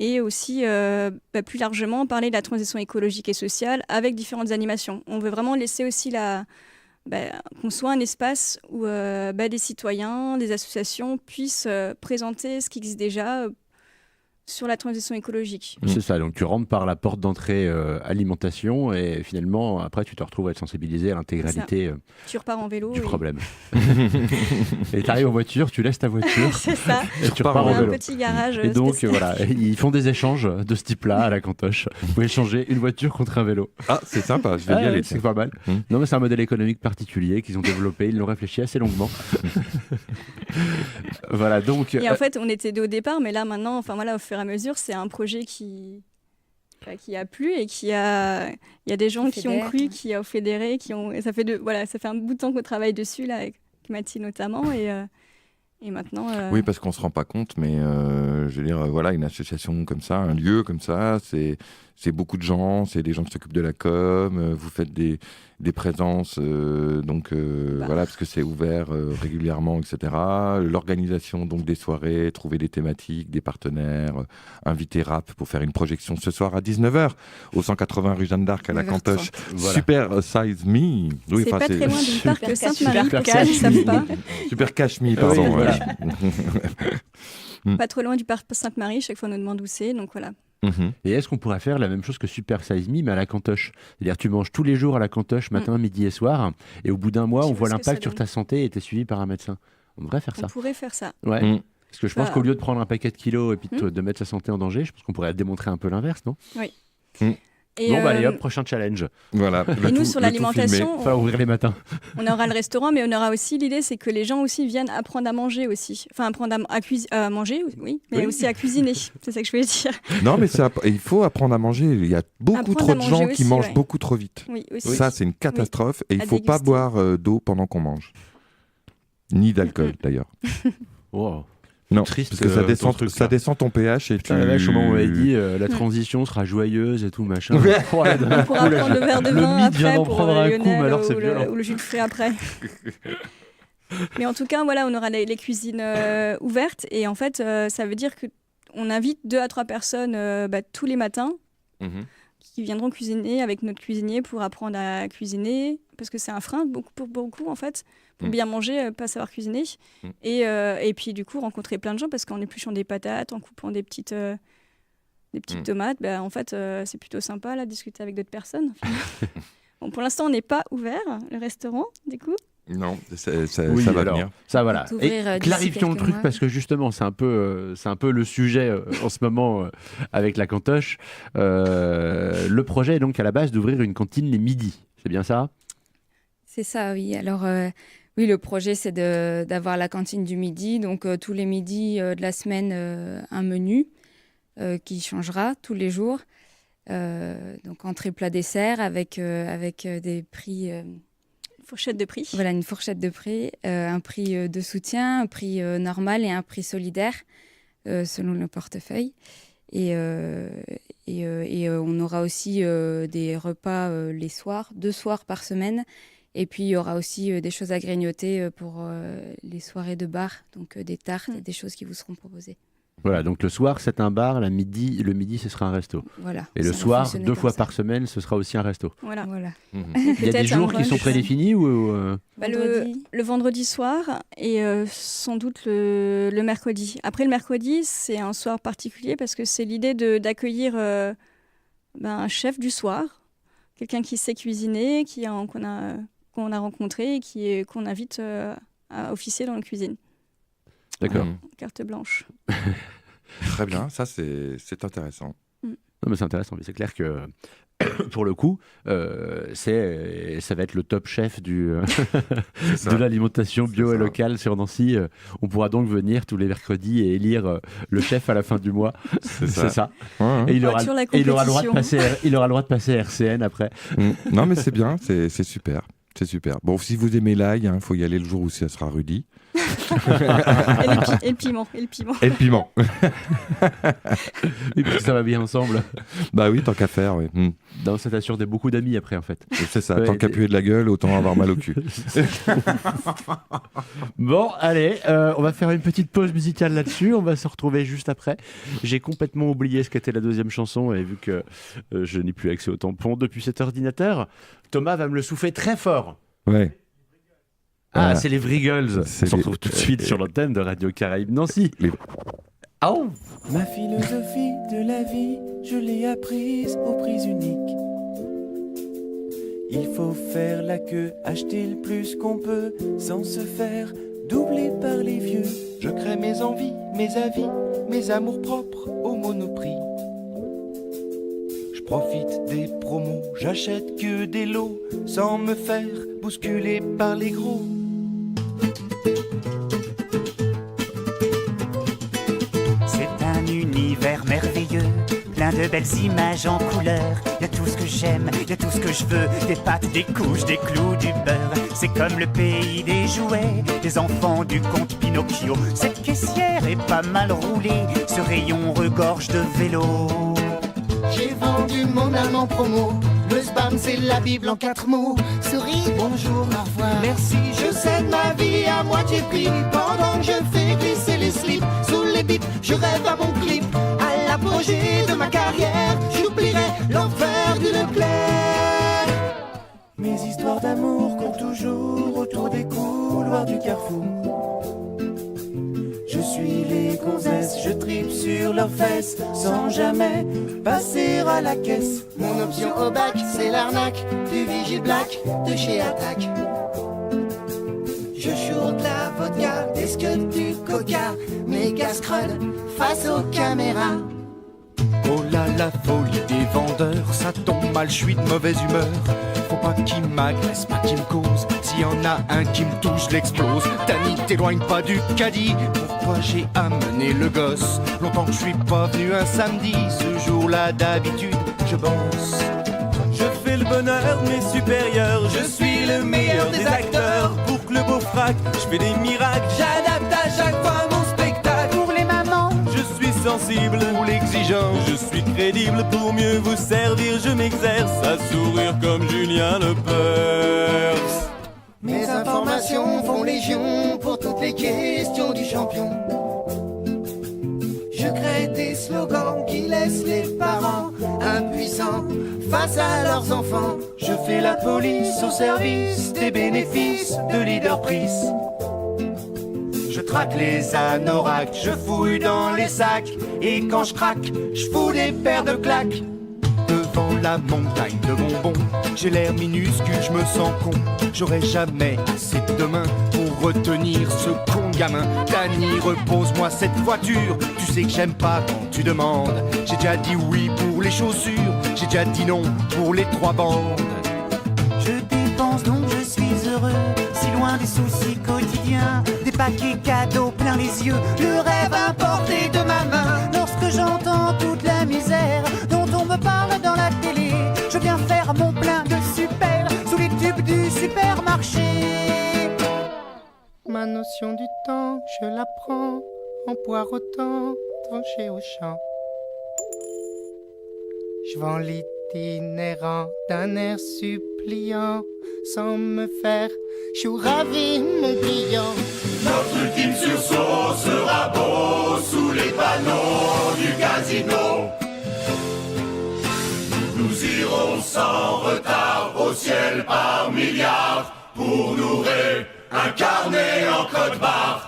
Et aussi, plus largement, parler de la transition écologique et sociale avec différentes animations. On veut vraiment laisser aussi qu'on soit un espace où des citoyens, des associations puissent présenter ce qui existe déjà sur la transition écologique. C'est ça, donc tu rentres par la porte d'entrée alimentation et finalement, après, tu te retrouves à être sensibilisé à l'intégralité tu repars en vélo du problème. Et tu arrives en voiture, tu laisses ta voiture c'est ça. et tu repars en vélo. Un petit garage Et donc, spécial. voilà, ils font des échanges de ce type-là à la Cantoche. Vous pouvez échanger une voiture contre un vélo. Ah, c'est sympa, je vais y aller. C'est pas mal. Non, mais c'est un modèle économique particulier qu'ils ont développé, ils l'ont réfléchi assez longuement. Voilà, donc... Et en fait, on était deux au départ, mais là, maintenant, au fur et à mesure, c'est un projet qui a plu et il y a des gens qui ont cru, qui ont fédéré, et ça fait un bout de temps qu'on travaille dessus, là, avec Mathilde notamment, et maintenant... Oui, parce qu'on ne se rend pas compte, mais je veux dire, voilà, une association comme ça, un lieu comme ça, c'est beaucoup de gens, c'est des gens qui s'occupent de la com, vous faites des présences, voilà, parce que c'est ouvert régulièrement, etc. L'organisation donc des soirées, trouver des thématiques, des partenaires, inviter Rap pour faire une projection ce soir à 19h au 180 rue Jeanne d'Arc à la Cantoche. Voilà. Super Size Me. Oui, c'est pas très loin du parc Sainte-Marie, pour ceux qui ne savent pas. Super Cash Me, pardon. Oui, voilà. Pas trop loin du parc Sainte-Marie, chaque fois on nous demande où c'est, donc voilà. Et est-ce qu'on pourrait faire la même chose que Super Size Me, mais à la Cantoche? C'est-à-dire tu manges tous les jours à la Cantoche, matin, midi et soir, et au bout d'un mois, on voit l'impact sur ta santé et tu es suivi par un médecin. On devrait faire ça. On pourrait faire ça. Ouais. Parce que je pense qu'au lieu de prendre un paquet de kilos et puis de mettre sa santé en danger, je pense qu'on pourrait démontrer un peu l'inverse, non? Oui. Et allez hop, prochain challenge. Voilà. Et nous, sur l'alimentation, Enfin, ouvrir les matins. On aura le restaurant, mais on aura aussi l'idée, c'est que les gens aussi viennent apprendre à manger aussi. Enfin, apprendre à manger, oui, mais aussi à cuisiner. C'est ça que je voulais dire. Non, mais il faut apprendre à manger. Il y a beaucoup trop de gens qui mangent beaucoup trop vite. Oui, aussi. Ça, c'est une catastrophe. Et il ne faut pas boire d'eau pendant qu'on mange. Ni d'alcool, d'ailleurs. Wow. Non, triste, parce que ça descend ton pH et putain, là, comment on m'avait dit la transition sera joyeuse et tout machin. On pourra prendre le verre de vin après pour prendre un Lionel, coup, mais alors c'est ou le jus de fruits après. Mais en tout cas, voilà, on aura les cuisines ouvertes et en fait, ça veut dire qu'on invite 2 à 3 personnes tous les matins qui viendront cuisiner avec notre cuisinier pour apprendre à cuisiner, parce que c'est un frein pour beaucoup en fait. Pour bien manger, pas savoir cuisiner. Et puis, du coup, rencontrer plein de gens parce qu'en épluchant des patates, en coupant des petites tomates, en fait, c'est plutôt sympa, là, discuter avec d'autres personnes. Bon, pour l'instant, on n'est pas ouvert, le restaurant, du coup. Non, ça va venir. Ça, voilà. Et clarifions le truc, parce que justement, c'est un peu le sujet en ce moment avec la Cantoche. Le projet est donc à la base d'ouvrir une cantine les midis. C'est bien ça ? C'est ça, oui. Alors... Oui, le projet, c'est d'avoir la cantine du midi. Donc, tous les midis de la semaine, un menu qui changera tous les jours. Donc, entrée, plat, dessert avec des prix... fourchette de prix. Voilà, une fourchette de prix. Un prix de soutien, un prix normal et un prix solidaire selon le portefeuille. Et on aura aussi des repas les soirs, 2 soirs par semaine. Et puis, il y aura aussi des choses à grignoter pour les soirées de bar, donc des tartes, des choses qui vous seront proposées. Voilà, donc le soir, c'est un bar, le midi, ce sera un resto. Voilà. Et le soir, 2 fois par semaine, ce sera aussi un resto. Voilà. Il y a des jours qui sont prédéfinis ou le vendredi soir et sans doute le mercredi. Après, le mercredi, c'est un soir particulier parce que c'est l'idée d'accueillir un chef du soir, quelqu'un qui sait cuisiner, qu'on a rencontré et qu'on invite à officier dans la cuisine. D'accord. Carte blanche. Très bien, ça c'est intéressant. Non, mais c'est intéressant, mais c'est clair que pour le coup, ça va être le top chef de l'alimentation bio et locale sur Nancy. On pourra donc venir tous les mercredis et élire le chef à la fin du mois. C'est ça. Ouais. Et il aura le droit de passer RCN après. Non, mais c'est bien, c'est super. C'est super. Bon, si vous aimez l'ail, il faut y aller le jour où ça sera Rudy. Et le piment. Et le piment. Et puis ça va bien ensemble. Bah oui, tant qu'à faire, oui. Non, ça t'assure beaucoup d'amis après, en fait. C'est ça, tant qu'à puer de la gueule, autant avoir mal au cul. Bon, allez, on va faire une petite pause musicale là-dessus. On va se retrouver juste après. J'ai complètement oublié ce qu'était la deuxième chanson, et vu que je n'ai plus accès au tampon depuis cet ordinateur, Thomas va me le souffler très fort. Ouais. Ah, c'est les Vrigals. On se retrouve tout de suite sur l'antenne de Radio Caraïbes Nancy. Oh. Ma philosophie de la vie, je l'ai apprise aux prises uniques. Il faut faire la queue, acheter le plus qu'on peut, sans se faire doubler par les vieux. Je crée mes envies, mes avis, mes amours propres au Monoprix. Je profite des promos, j'achète que des lots, sans me faire bousculer par les gros. C'est un univers merveilleux, plein de belles images en couleur. Y a tout ce que j'aime, y a tout ce que je veux, des pâtes, des couches, des clous, du beurre. C'est comme le pays des jouets, des enfants du conte Pinocchio. Cette caissière est pas mal roulée, ce rayon regorge de vélos. J'ai vendu mon âme en promo. Le spam c'est la Bible en 4 mots. Souris, bonjour, au revoir. Merci, je cède ma vie à moitié prix. Pendant que je fais glisser les slips sous les bips, je rêve à mon clip. À l'apogée de ma carrière, j'oublierai l'enfer du Leclerc. Mes histoires d'amour courent toujours autour des couloirs du carrefour. Je suis les gonzesses, je tripe sur leurs fesses sans jamais passer à la caisse. Mon option au bac, c'est l'arnaque du Vigile Black de chez Attaque. Je shoot la vodka, des scuds, du coca, méga scroll face aux caméras. Oh là la folie des vendeurs, ça tombe mal, je suis de mauvaise humeur. Faut pas qu'il m'agresse, pas qu'il me cause. S'il y en a un qui me touche, je l'explose. Tani, t'éloigne pas du caddie. Pourquoi j'ai amené le gosse? Longtemps que je suis pas venu un samedi. Ce jour-là d'habitude, je bosse. Je fais le bonheur de mes supérieurs. Je suis le meilleur des acteurs. Pour que le beau frac, je fais des miracles. J'adapte à chaque fois mon spectacle. Pour les mamans, je suis sensible pour l'exigence. Je suis crédible pour mieux vous servir. Je m'exerce à sourire comme Julien Lepers. Mes informations font légion pour toutes les questions du champion. Je crée des slogans qui laissent les parents impuissants face à leurs enfants. Je fais la police au service des bénéfices de Leader Price. Je traque les anoraks, je fouille dans les sacs. Et quand je craque, je fous des paires de claques. Devant la montagne de bonbons, j'ai l'air minuscule, je me sens con. J'aurai jamais assez de main pour retenir ce con gamin. Dany, repose-moi cette voiture. Tu sais que j'aime pas quand tu demandes. J'ai déjà dit oui pour les chaussures, j'ai déjà dit non pour les 3 bandes. je dépense donc je suis heureux, si loin des soucis quotidiens. Des paquets cadeaux plein les yeux, le rêve importé de ma main. Lorsque j'entends toute la misère dont on me parle dans la télé, je viens faire mon plein de super sous les tubes du supermarché. Ma notion du temps, je la prends en poireautant, tranché au champ. Je vends l'itinérant d'un air suppliant, sans me faire chouraver mon client. Notre ultime sursaut sera beau sous les panneaux du casino. Nous irons sans retard au ciel par milliards pour nous réincarner en code-barre.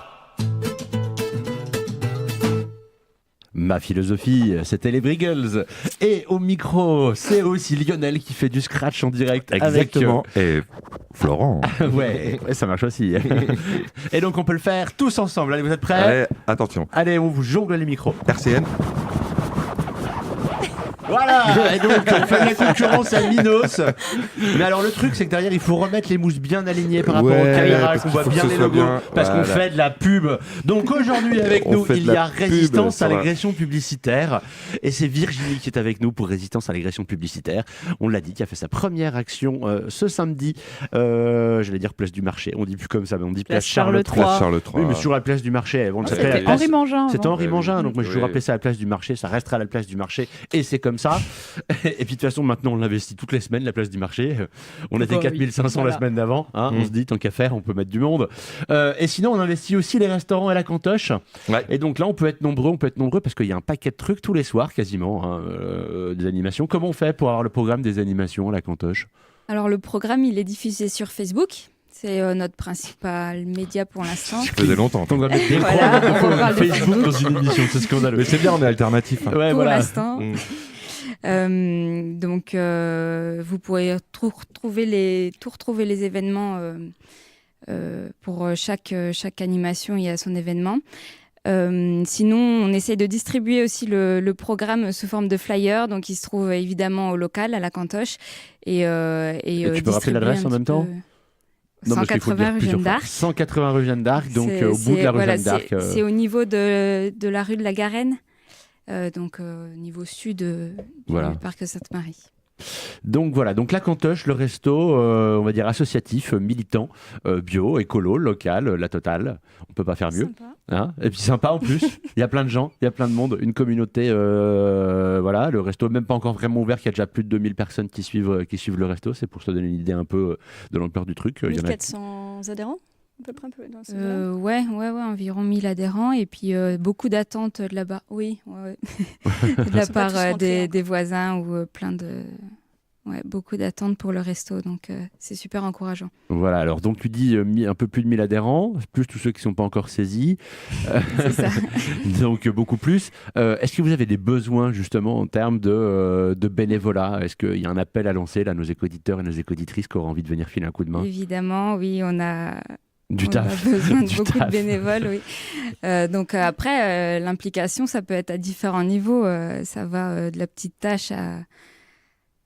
Ma philosophie, c'était les Briggles. Et au micro, c'est aussi Lionel qui fait du scratch en direct. Exactement. Avec, Et Florent. ouais, ça marche aussi. Et donc on peut le faire tous ensemble. Allez, vous êtes prêts? Allez, attention. Allez, on vous jongle les micros. RCN. Voilà. Et donc on fait de la concurrence à Minos. Mais alors le truc, c'est que derrière, il faut remettre les mousses bien alignées par rapport au caméra, qu'on voit bien les logos, parce qu'on fait de la pub. Donc aujourd'hui avec nous, il y a Résistance à l'agression publicitaire. Et c'est Virginie qui est avec nous pour Résistance à l'agression publicitaire. On l'a dit, qui a fait sa première action ce samedi. J'allais dire place du marché. On dit plus comme ça, mais on dit place Charles III. Place Charles III. Oui, mais sur la place du marché. Bon, c'était Henri Mangin. C'était Henri Mangin. Donc moi, je vais rappeler ça à la place du marché. Ça restera à la place du marché. Et c'est comme ça. Et puis de toute façon, maintenant, on l'investit toutes les semaines, la place du marché. On était 4500 la semaine d'avant. Hein. On se dit, tant qu'à faire, on peut mettre du monde. Et sinon, on investit aussi les restaurants et la cantoche. Ouais. Et donc là, on peut être nombreux parce qu'il y a un paquet de trucs tous les soirs, quasiment, hein, des animations. Comment on fait pour avoir le programme des animations à la cantoche? Alors, le programme, il est diffusé sur Facebook. C'est notre principal média pour l'instant. Ça faisait longtemps. On va mettre des Facebook dans une émission, c'est scandaleux. Mais c'est bien, on est alternatif. Hein. Ouais, pour voilà. l'instant. Donc, vous pourrez retrouver les événements pour chaque animation. Il y a son événement. Sinon, on essaie de distribuer aussi le programme sous forme de flyer. Donc, il se trouve évidemment au local, à la cantoche. Et tu peux rappeler l'adresse en même temps? 180 rue Jeanne d'Arc. 180 rue Jeanne d'Arc, donc au bout de la rue Jeanne d'Arc. C'est au niveau de la rue de la Garenne, donc au niveau sud du parc Sainte-Marie. Donc voilà, donc la cantoche, le resto, on va dire associatif, militant, bio, écolo, local, la totale. On peut pas faire mieux. Hein, et puis sympa en plus. Il y a plein de gens, il y a plein de monde, une communauté. Voilà, le resto n'est même pas encore vraiment ouvert. Il y a déjà plus de 2000 personnes qui suivent le resto. C'est pour se donner une idée un peu de l'ampleur du truc. 1400 adhérents à peu près dans ce ouais, environ 1000 adhérents et puis beaucoup d'attentes de là-bas. Oui, de la part des voisins ou plein de... Ouais, beaucoup d'attentes pour le resto, donc c'est super encourageant. Voilà, alors donc tu dis un peu plus de 1000 adhérents, plus tous ceux qui ne sont pas encore saisis. C'est ça. Donc beaucoup plus. Est-ce que vous avez des besoins justement en termes de bénévolat? Est-ce qu'il y a un appel à lancer là, nos éco-auditeurs et nos éco-auditrices qui auraient envie de venir filer un coup de main? Évidemment, oui, on a taf. besoin de beaucoup de bénévoles, oui. Donc après, l'implication, ça peut être à différents niveaux. Ça va de la petite tâche à...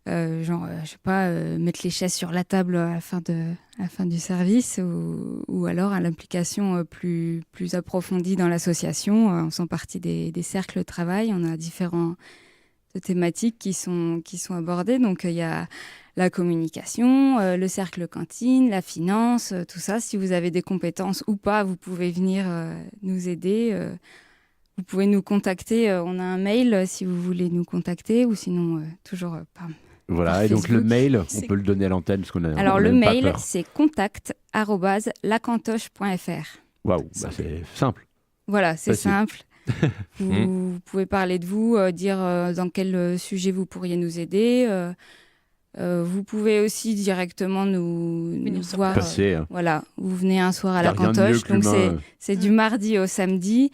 je sais pas, mettre les chaises sur la table à la fin du service ou alors à l'implication plus approfondie dans l'association. On fait partie des cercles de travail. On a différentes thématiques qui sont abordées. Donc, il y a la communication, le cercle cantine, la finance, tout ça. Si vous avez des compétences ou pas, vous pouvez venir nous aider. Vous pouvez nous contacter. On a un mail si vous voulez nous contacter ou sinon toujours par Voilà, et donc le mail, on peut le donner à l'antenne parce qu'on a. Alors le mail, c'est contact@lacantoche.fr. Waouh, c'est simple. Voilà, c'est simple. Vous pouvez parler de vous, dire dans quel sujet vous pourriez nous aider. Vous pouvez aussi directement nous voir. Passer, voilà, vous venez un soir à la cantoche, donc c'est du mardi au samedi.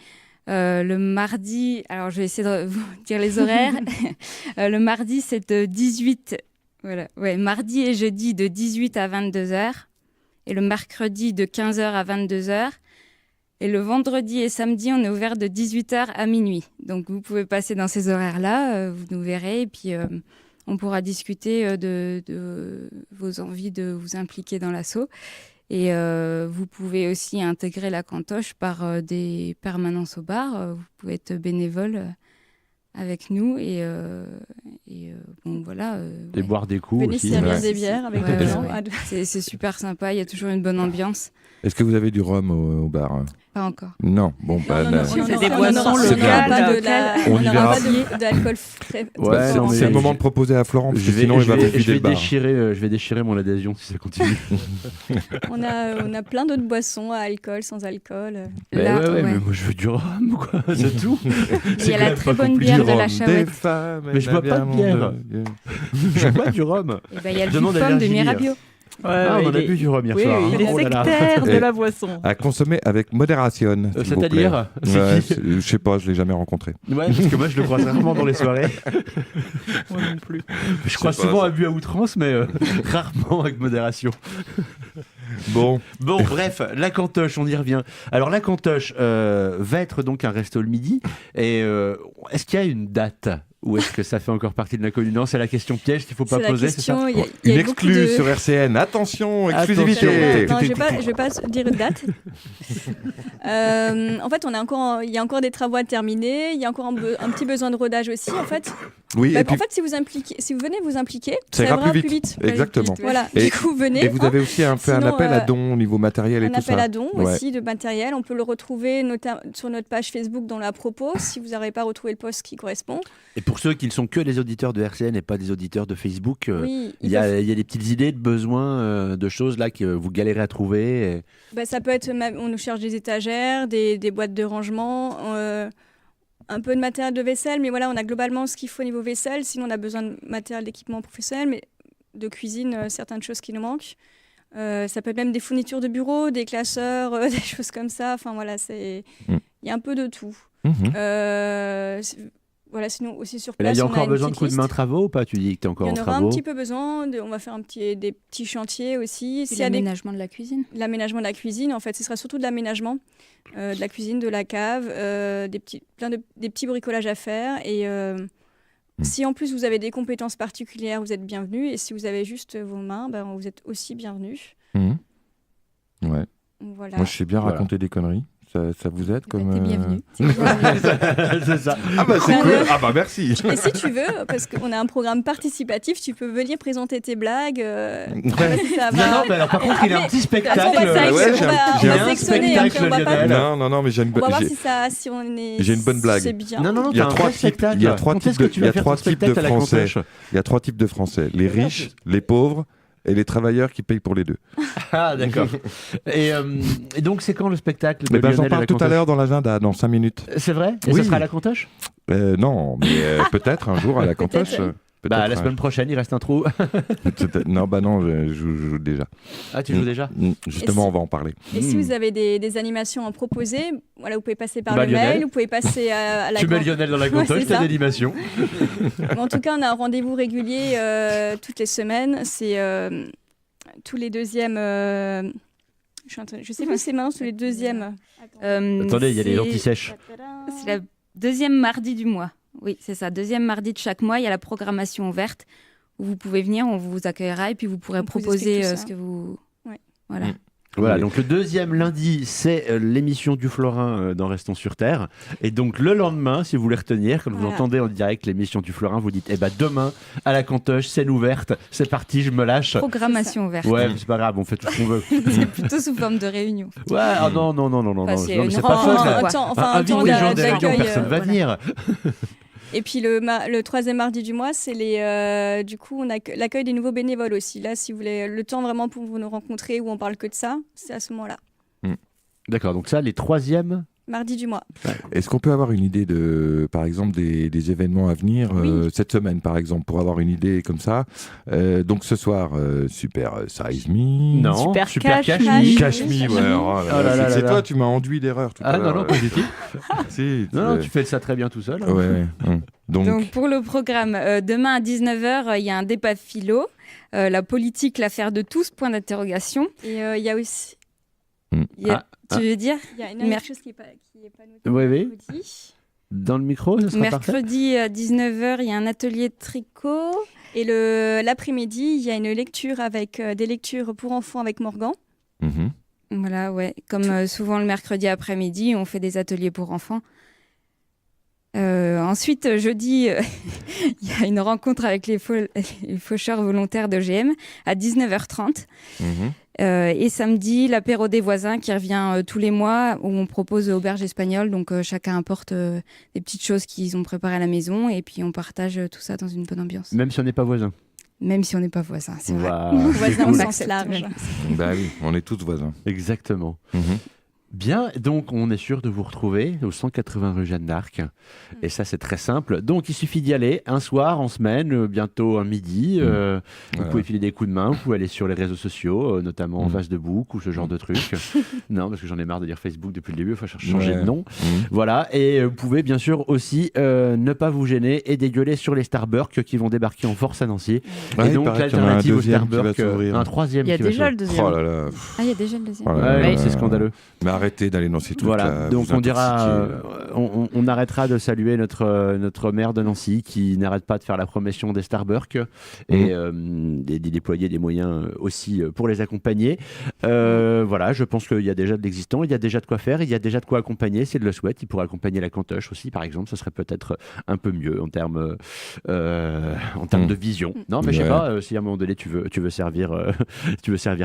Le mardi, alors je vais essayer de vous dire les horaires. Le mardi, c'est de 18. Voilà, ouais, mardi et jeudi de 18 à 22h. Et le mercredi de 15h à 22h. Et le vendredi et samedi, on est ouvert de 18h à minuit. Donc vous pouvez passer dans ces horaires-là, vous nous verrez. Et puis on pourra discuter de vos envies de vous impliquer dans l'asso. Et vous pouvez aussi intégrer la cantoche par des permanences au bar. Vous pouvez être bénévole avec nous et bon voilà. Et boire des coups venez aussi. servir des bières avec des gens. C'est super sympa, il y a toujours une bonne ambiance. Est-ce que vous avez du rhum au bar? Pas encore. Non, bon, C'est des boissons boissons locales. On y verra. D'alcool frais. Ouais, non, mais c'est le moment de proposer à Florent, parce que sinon il va vous vider le bar. Je vais déchirer mon adhésion si ça continue. On a plein d'autres boissons à alcool, sans alcool. Mais Là, ouais, ouais. mais moi je veux du rhum, quoi, c'est tout. Il y a la très bonne bière de la Chouette. Mais je bois pas de bière. Je bois du rhum. Et ben, il y a le Demande jus de à pomme de Virginie. Mirabio. On en a bu du rhum hier soir. Il est Oh là là. sectaire de la boisson. À consommer avec modération. s'il vous C'est-à-dire plaît. Je sais pas, je l'ai jamais rencontré. Ouais, parce que moi je le croise rarement dans les soirées. Moi non plus. Je crois souvent à bu à outrance, mais rarement avec modération. Bon, Bref, la Cantoche, on y revient. Alors la Cantoche va être donc un resto le midi. Et est-ce qu'il y a une date ou est-ce que ça fait encore partie de l'inconnu? Non, c'est la question piège qu'il ne faut pas poser, c'est ça? une exclue sur RCN. Attention, exclusivité. Non, je vais pas dire une date. En fait, il y a encore des travaux à terminer. Il y a encore un petit besoin de rodage aussi, en fait. Oui, et puis En fait, si vous venez vous impliquer, ça ira plus vite. Exactement. Voilà. Et, du coup, venez. et vous avez aussi fait un Sinon, appel à dons au niveau matériel et tout ça. Un appel à dons aussi de matériel. On peut le retrouver sur notre page Facebook dans la propos si vous n'arrivez pas à retrouver le post qui correspond. Et pour ceux qui ne sont que des auditeurs de RCN et pas des auditeurs de Facebook, Oui, il y a des petites idées de besoins, de choses là que vous galérez à trouver. Ça peut être, on nous cherche des étagères, des boîtes de rangement, un peu de matériel de vaisselle, mais voilà, on a globalement ce qu'il faut au niveau vaisselle. Sinon, on a besoin de matériel d'équipement professionnel, mais de cuisine, certaines choses qui nous manquent. Ça peut être même des fournitures de bureau, des classeurs, des choses comme ça. Enfin voilà, il y a un peu de tout. Voilà, sinon aussi sur place. Et là, il y a on encore une besoin de petite coups de main liste. travaux ou pas? Tu dis que tu es encore en Il y en aura travaux. un petit peu besoin. On va faire des petits chantiers aussi. C'est l'aménagement de la cuisine. L'aménagement de la cuisine, en fait, ce sera surtout de l'aménagement de la cuisine, de la cave, des petits bricolages à faire. Et si en plus vous avez des compétences particulières, vous êtes bienvenus. Et si vous avez juste vos mains, vous êtes aussi bienvenus. Ouais. Voilà. Moi, je sais bien raconter des conneries. Ça vous aide comme. T'es bienvenue. C'est ça. Ah bah c'est cool. Ah bah merci. Et si tu veux, parce qu'on a un programme participatif, tu peux venir présenter tes blagues. Non, mais alors par contre, il a un petit spectacle. j'ai un spectacle, Lionel. Non, mais j'ai une On va voir si on est. J'ai une bonne blague. C'est bien. Non, Il y a trois types de Français. Il y a trois types de Français. Les riches, les pauvres et les travailleurs qui payent pour les deux. Ah, d'accord. Et donc, c'est quand le spectacle de J'en Lionel parle à la tout à Cantoche l'heure dans l'agenda, dans 5 minutes. C'est vrai? Et Oui. ça sera à la Cantoche? Non, mais peut-être un jour à la Cantoche. La semaine prochaine, il reste un trou. Non, je joue déjà. Ah, tu joues déjà? Justement, on va en parler. Et si vous avez des animations à proposer, voilà, vous pouvez passer par le Lionel. mail, vous pouvez passer à la. Tu mets Lionel dans la Cantoche, t'as d'animation. En tout cas, on a un rendez-vous régulier toutes les semaines. C'est tous les deuxièmes. Je sais plus, c'est maintenant tous les deuxièmes. Attendez, il y a les lentilles sèches. C'est la deuxième mardi du mois. Oui, c'est ça. Deuxième mardi de chaque mois, il y a la programmation ouverte où vous pouvez venir, on vous accueillera et puis vous pourrez proposer ce que vous. Ouais. Voilà. Voilà, donc le deuxième lundi, c'est l'émission du Florin dans Restons sur Terre. Et donc le lendemain, si vous voulez retenir, quand vous entendez en direct l'émission du Florin, vous dites demain, à la Cantoche, scène ouverte, c'est parti, je me lâche. Programmation ouverte. Ouais, mais c'est pas grave, on fait tout ce qu'on veut. C'est plutôt sous forme de réunion. Ouais, ah non, Enfin, c'est non, une c'est pas rencontre, fun. quoi. Invite les gens des réunions, personne va venir. Et puis le troisième mardi du mois, c'est du coup, on a l'accueil des nouveaux bénévoles aussi. Là, si vous voulez le temps vraiment pour vous nous rencontrer où on parle que de ça, c'est à ce moment-là. D'accord, donc ça, les troisièmes mardi du mois. Est-ce qu'on peut avoir une idée par exemple, des événements à venir cette semaine, par exemple, pour avoir une idée comme ça? Donc ce soir, Super Size Me. Non, Super Cash Me. Cash Me, ouais. C'est toi, tu m'as enduit d'erreur tout à l'heure. Ah non, positif. Si, non, tu fais ça très bien tout seul. Ouais. Donc pour le programme, demain à 19h, il y a un débat philo, la politique, l'affaire de tous, point d'interrogation. Et il y a aussi... Tu veux dire? Il y a une autre chose qui n'est pas notée. Oui. Dans le micro, ça sera parfait. Mercredi à 19h, il y a un atelier de tricot. Et l'après-midi, il y a une lecture avec des lectures pour enfants avec Morgan. Voilà, ouais. Comme souvent le mercredi après-midi, on fait des ateliers pour enfants. Ensuite, jeudi, il y a une rencontre avec les faucheurs volontaires de GM à 19h30. Et samedi, l'apéro des voisins qui revient tous les mois où on propose auberge espagnole. Donc chacun apporte des petites choses qu'ils ont préparées à la maison et puis on partage tout ça dans une bonne ambiance. Même si on n'est pas voisins. Même si on n'est pas voisins, c'est vrai. Voisins au sens large. Bah oui, on est tous voisins. Exactement. Bien, donc on est sûr de vous retrouver au 180 rue Jeanne d'Arc. Et ça, c'est très simple. Donc, il suffit d'y aller un soir, en semaine, bientôt un midi. Vous pouvez filer des coups de main, vous pouvez aller sur les réseaux sociaux, notamment Facebook ou ce genre de trucs. Non, parce que j'en ai marre de dire Facebook depuis le début, il faut changer de nom. Voilà, et vous pouvez bien sûr aussi ne pas vous gêner et dégueuler sur les Starbucks qui vont débarquer en force à Nancy. Et donc, l'alternative aux Starbucks, un troisième. Il y a déjà le deuxième. Oh là là. Ah, il y a déjà le deuxième. Oh là là. C'est scandaleux. Mais arrêtez d'aller dans ces trucs. Voilà, donc on dira, on arrêtera de saluer notre maire de Nancy qui n'arrête pas de faire la promotion des Starbucks et de déployer des moyens aussi pour les accompagner. Voilà, je pense qu'il y a déjà de l'existant, il y a déjà de quoi faire, il y a déjà de quoi accompagner, s'il le souhaite. Il pourrait accompagner la Cantoche aussi, par exemple, ce serait peut-être un peu mieux en termes de vision. Non, mais je sais pas, si à un moment donné tu veux servir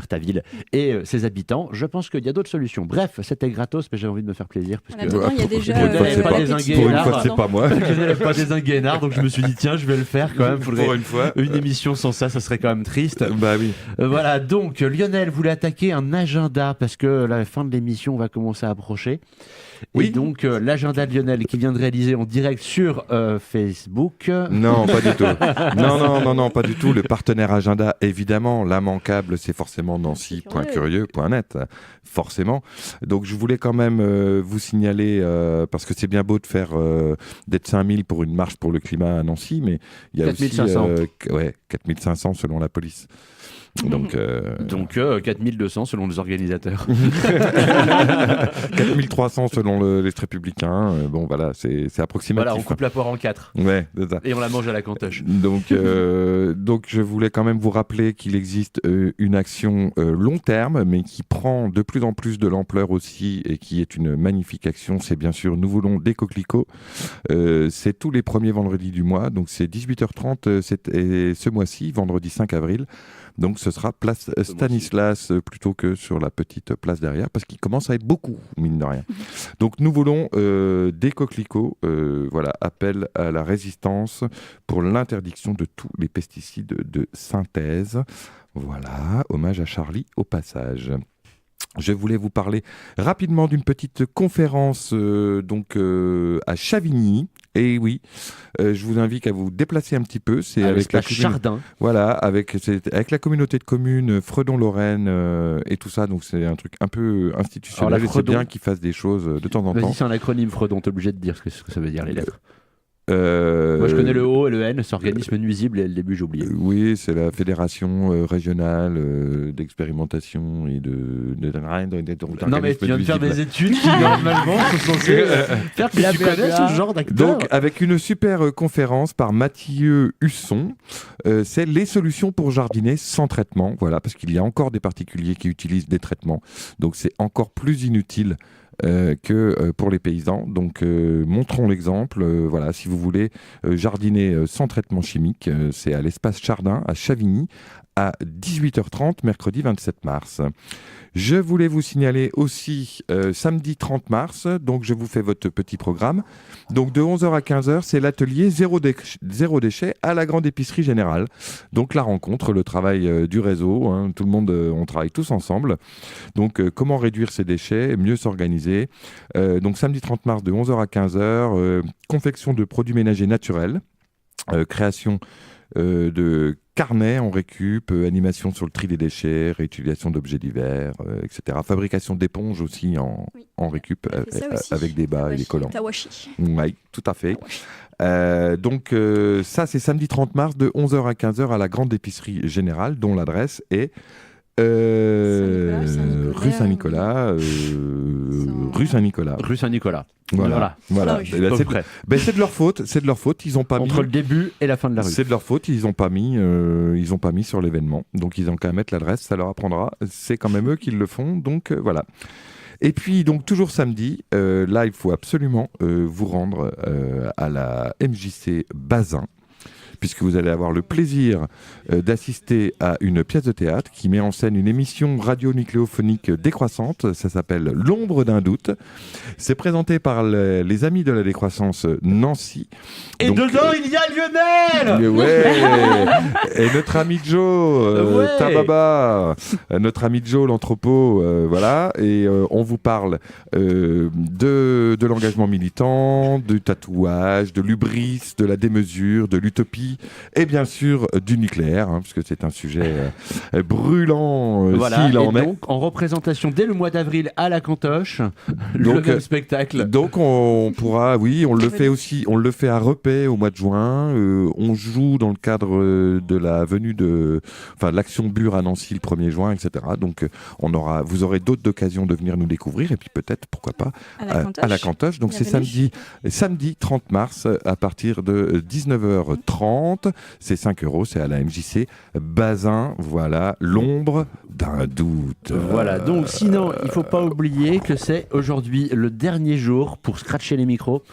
ta ville et ses habitants, je pense qu'il y a d'autres solutions. Bref, c'était gratos, mais j'ai envie de me faire plaisir. Parce que il y a déjà pour une fois, c'est pas moi. Je n'avais pas désingué Hénard, donc je me suis dit, tiens, je vais le faire quand même. Pour une fois. Une émission sans ça, ça serait quand même triste. Bah oui. Voilà, donc Lionel voulait attaquer un agenda parce que la fin de l'émission va commencer à approcher. Oui. Et donc, l'agenda de Lionel qui vient de réaliser en direct sur Facebook. Non, pas du tout. Non, pas du tout. Le partenaire agenda, évidemment, l'immanquable, c'est forcément nancy.curieux.net. Forcément. Donc, je voulais quand même vous signaler, parce que c'est bien beau de faire d'être 5000 pour une marche pour le climat à Nancy, mais il y a 4500. aussi 4500 selon la police. Donc 4200 selon les organisateurs. 4300 selon les Républicains. Bon, voilà, c'est approximatif. Voilà, on coupe la poire en 4. Ouais, c'est ça. Et on la mange à la cantoche. Donc, je voulais quand même vous rappeler qu'il existe une action long terme, mais qui prend de plus en plus de l'ampleur aussi et qui est une magnifique action. C'est bien sûr Nous voulons des coquelicots. C'est tous les premiers vendredis du mois. Donc, c'est 18h30 et ce mois-ci, vendredi 5 avril. Donc ce sera place Stanislas plutôt que sur la petite place derrière, parce qu'il commence à être beaucoup, mine de rien. Donc nous voulons des coquelicots, voilà, appel à la résistance pour l'interdiction de tous les pesticides de synthèse. Voilà, hommage à Charlie au passage. Je voulais vous parler rapidement d'une petite conférence à Chavigny. Et oui, je vous invite à vous déplacer un petit peu. C'est avec la Chardin. Voilà, avec la communauté de communes Fredon-Lorraine et tout ça. Donc c'est un truc un peu institutionnel. Et c'est bien qu'ils fassent des choses de temps en temps. Vas-y, c'est un acronyme Fredon, t'es obligé de dire ce que ça veut dire les lettres. Moi je connais le O et le N, c'est organisme nuisible, et le début j'ai oublié. Oui, c'est la fédération régionale d'expérimentation et non mais tu viens de faire des études qui normalement sont censées faire que tu connais ce genre d'acteur. Donc avec une super conférence par Mathieu Husson, c'est les solutions pour jardiner sans traitement, voilà, parce qu'il y a encore des particuliers qui utilisent des traitements, donc c'est encore plus inutile que pour les paysans. Donc montrons l'exemple. Voilà, si vous voulez jardiner sans traitement chimique, c'est à l'espace Chardin à Chavigny à 18h30 mercredi 27 mars. Je voulais vous signaler aussi samedi 30 mars, donc je vous fais votre petit programme. Donc de 11h à 15h, c'est l'atelier zéro déchet à la grande épicerie générale. Donc la rencontre, le travail du réseau, hein, tout le monde, on travaille tous ensemble. Donc comment réduire ces déchets, mieux s'organiser. Donc samedi 30 mars de 11h à 15h, confection de produits ménagers naturels, création de carnet en récup, animation sur le tri des déchets, réutilisation d'objets divers, etc. Fabrication d'éponges aussi en récup avec des bas et des collants. Tawashi. Oui, tout à fait. Donc ça c'est samedi 30 mars de 11h à 15h à la grande épicerie générale dont l'adresse est rue Saint-Nicolas. Rue Saint-Nicolas. Voilà. C'est de leur faute. Ils ont pas entre le début et la fin de la rue. C'est de leur faute. Ils ont pas mis sur l'événement. Donc ils ont qu'à mettre l'adresse. Ça leur apprendra. C'est quand même eux qui le font. Donc voilà. Et puis donc toujours samedi, là il faut absolument vous rendre à la MJC Bazin, puisque vous allez avoir le plaisir d'assister à une pièce de théâtre qui met en scène une émission radionucléophonique décroissante. Ça s'appelle L'ombre d'un doute. C'est présenté par les amis de la décroissance Nancy. Et donc, dedans, il y a Lionel. Ouais. Et notre ami Joe, Tababa, notre ami Joe, l'anthropo, voilà. Et on vous parle de l'engagement militant, du tatouage, de l'hubris, de la démesure, de l'utopie, et bien sûr du nucléaire, parce que c'est un sujet brûlant, voilà, s'il en est. Donc, en représentation dès le mois d'avril à la Cantoche, le même spectacle. Donc on pourra, oui, on le fait aussi, on le fait à Repet au mois de juin. On joue dans le cadre de la venue de l'Action Bure à Nancy le 1er juin, etc. Donc vous aurez d'autres occasions de venir nous découvrir, et puis peut-être, pourquoi pas, à la Cantoche. Donc c'est samedi 30 mars à partir de 19h30. C'est 5 €, c'est à la MJC Bazin. Voilà, l'ombre d'un doute. Voilà, donc sinon, il ne faut pas oublier que c'est aujourd'hui le dernier jour pour scratcher les micros.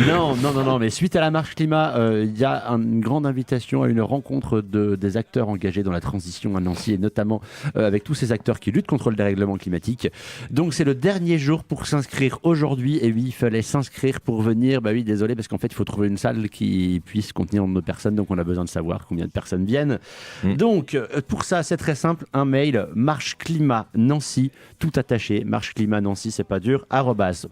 Non, mais suite à la marche climat, il y a une grande invitation à une rencontre des acteurs engagés dans la transition à Nancy, et notamment avec tous ces acteurs qui luttent contre le dérèglement climatique. Donc c'est le dernier jour pour s'inscrire aujourd'hui, et oui, il fallait s'inscrire pour venir. Bah oui, désolé, parce qu'en fait, il faut trouver une salle qui puisse contenir nos personnes, donc on a besoin de savoir combien de personnes viennent. Donc pour ça, c'est très simple, un mail, marcheclimatnancy, tout attaché, marcheclimatnancy, c'est pas dur,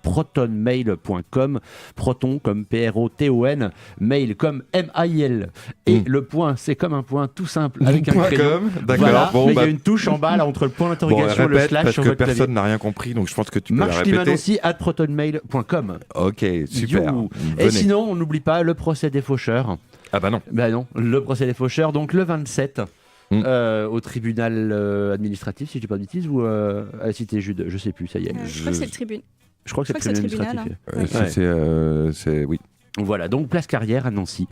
@protonmail.com, proton comme PROTON, mail comme MAIL, et le point, c'est comme un point tout simple avec un crayon. D'accord. Voilà, bon, mais il y a une touche en bas là entre le point d'interrogation et le slash parce sur que votre personne n'a rien compris, donc je pense que tu peux la répéter. marcheclimatnancy@protonmail.com. Ok, super. Et sinon, on n'oublie pas le procès des faucheurs. Ah bah non. Le procès des faucheurs, donc le 27 au tribunal administratif, si je dis pas de bêtises, ou à la Cité Jude, je sais plus, ça y est. Je crois que c'est le tribunal. Je crois que c'est le tribunal administratif. C'est oui. Voilà, donc place Carrière à Nancy.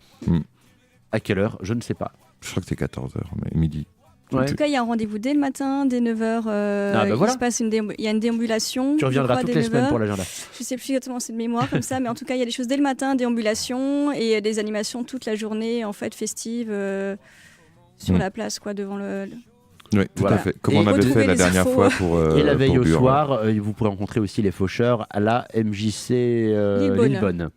À quelle heure? Je ne sais pas. Je crois que c'est 14h, mais midi. En tout cas, il y a un rendez-vous dès le matin, dès 9h. Voilà. Il y a une déambulation. Tu reviendras toutes les semaines pour l'agenda. Je ne sais plus exactement, c'est de mémoire comme ça, mais en tout cas, il y a des choses dès le matin, déambulation, et des animations toute la journée, en fait, festives, sur la place, quoi, devant le... Oui, tout à fait. Comme on avait fait la dernière fois pour et la veille au soir, vous pourrez rencontrer aussi les faucheurs à la MJC Lillebonne.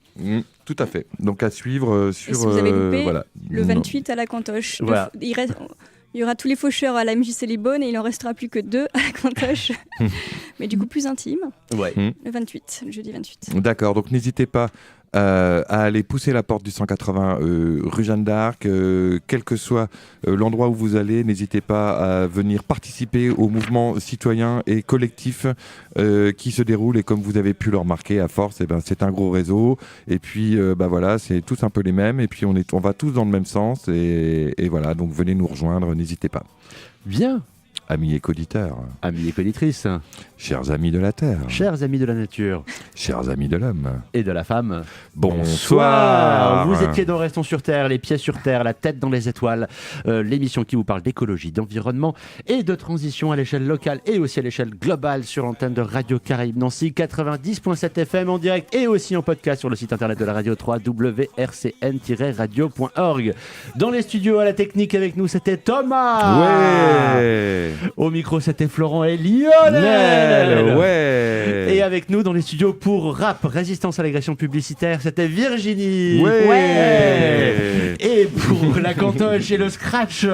Tout à fait. Donc à suivre sur... Et si vous avez loupé, voilà. le 28 à la Cantoche. Voilà. Il y aura tous les faucheurs à la MJC Lillebonne, et il en restera plus que 2 à la Cantoche. Mais du coup, plus intime. Ouais. Le 28, le jeudi 28. D'accord, donc n'hésitez pas à aller pousser la porte du 180 rue Jeanne d'Arc, quel que soit l'endroit où vous allez, n'hésitez pas à venir participer au mouvement citoyen et collectif qui se déroule, et comme vous avez pu le remarquer à force, c'est un gros réseau, et puis voilà, c'est tous un peu les mêmes, et puis on va tous dans le même sens, et voilà, donc venez nous rejoindre, n'hésitez pas. Bien. Amis éco-auditeurs, amis éco-auditrices, chers amis de la Terre, chers amis de la nature, chers amis de l'homme et de la femme, bonsoir. Vous étiez dans Restons sur Terre, les pieds sur Terre, la tête dans les étoiles, l'émission qui vous parle d'écologie, d'environnement et de transition à l'échelle locale et aussi à l'échelle globale sur l'antenne de Radio Caraïbes Nancy 90.7 FM en direct et aussi en podcast sur le site internet de la radio www.rcn-radio.org. Dans les studios à la technique avec nous, c'était Thomas. Ouais. Au micro, c'était Florent et Lionel. Ouais. Et avec nous dans les studios pour Rap, résistance à l'agression publicitaire, c'était Virginie. Ouais. Et pour la cantoche et le scratch,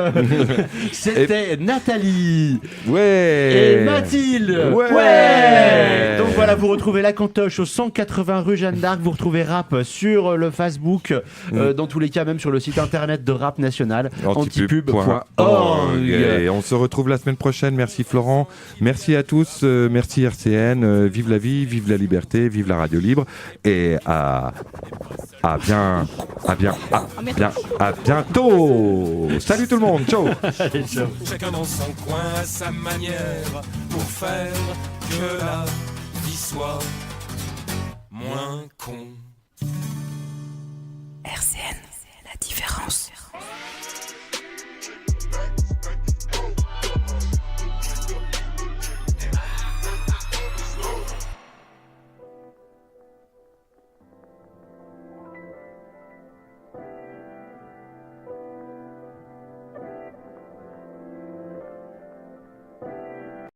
c'était Nathalie. Ouais. Et Mathilde. Ouais. Donc voilà, vous retrouvez la cantoche au 180 rue Jeanne d'Arc. Vous retrouvez Rap sur le Facebook, dans tous les cas même sur le site internet de Rap National, antipub.org. Et on se retrouve la semaine prochaine. Merci Florent, merci à tous, merci RCN, vive la vie, vive la liberté, vive la radio libre, et à bientôt. Salut tout le monde, ciao. Allez, ciao. Chacun dans son coin à sa manière pour faire que la vie soit moins con. RCN, la différence.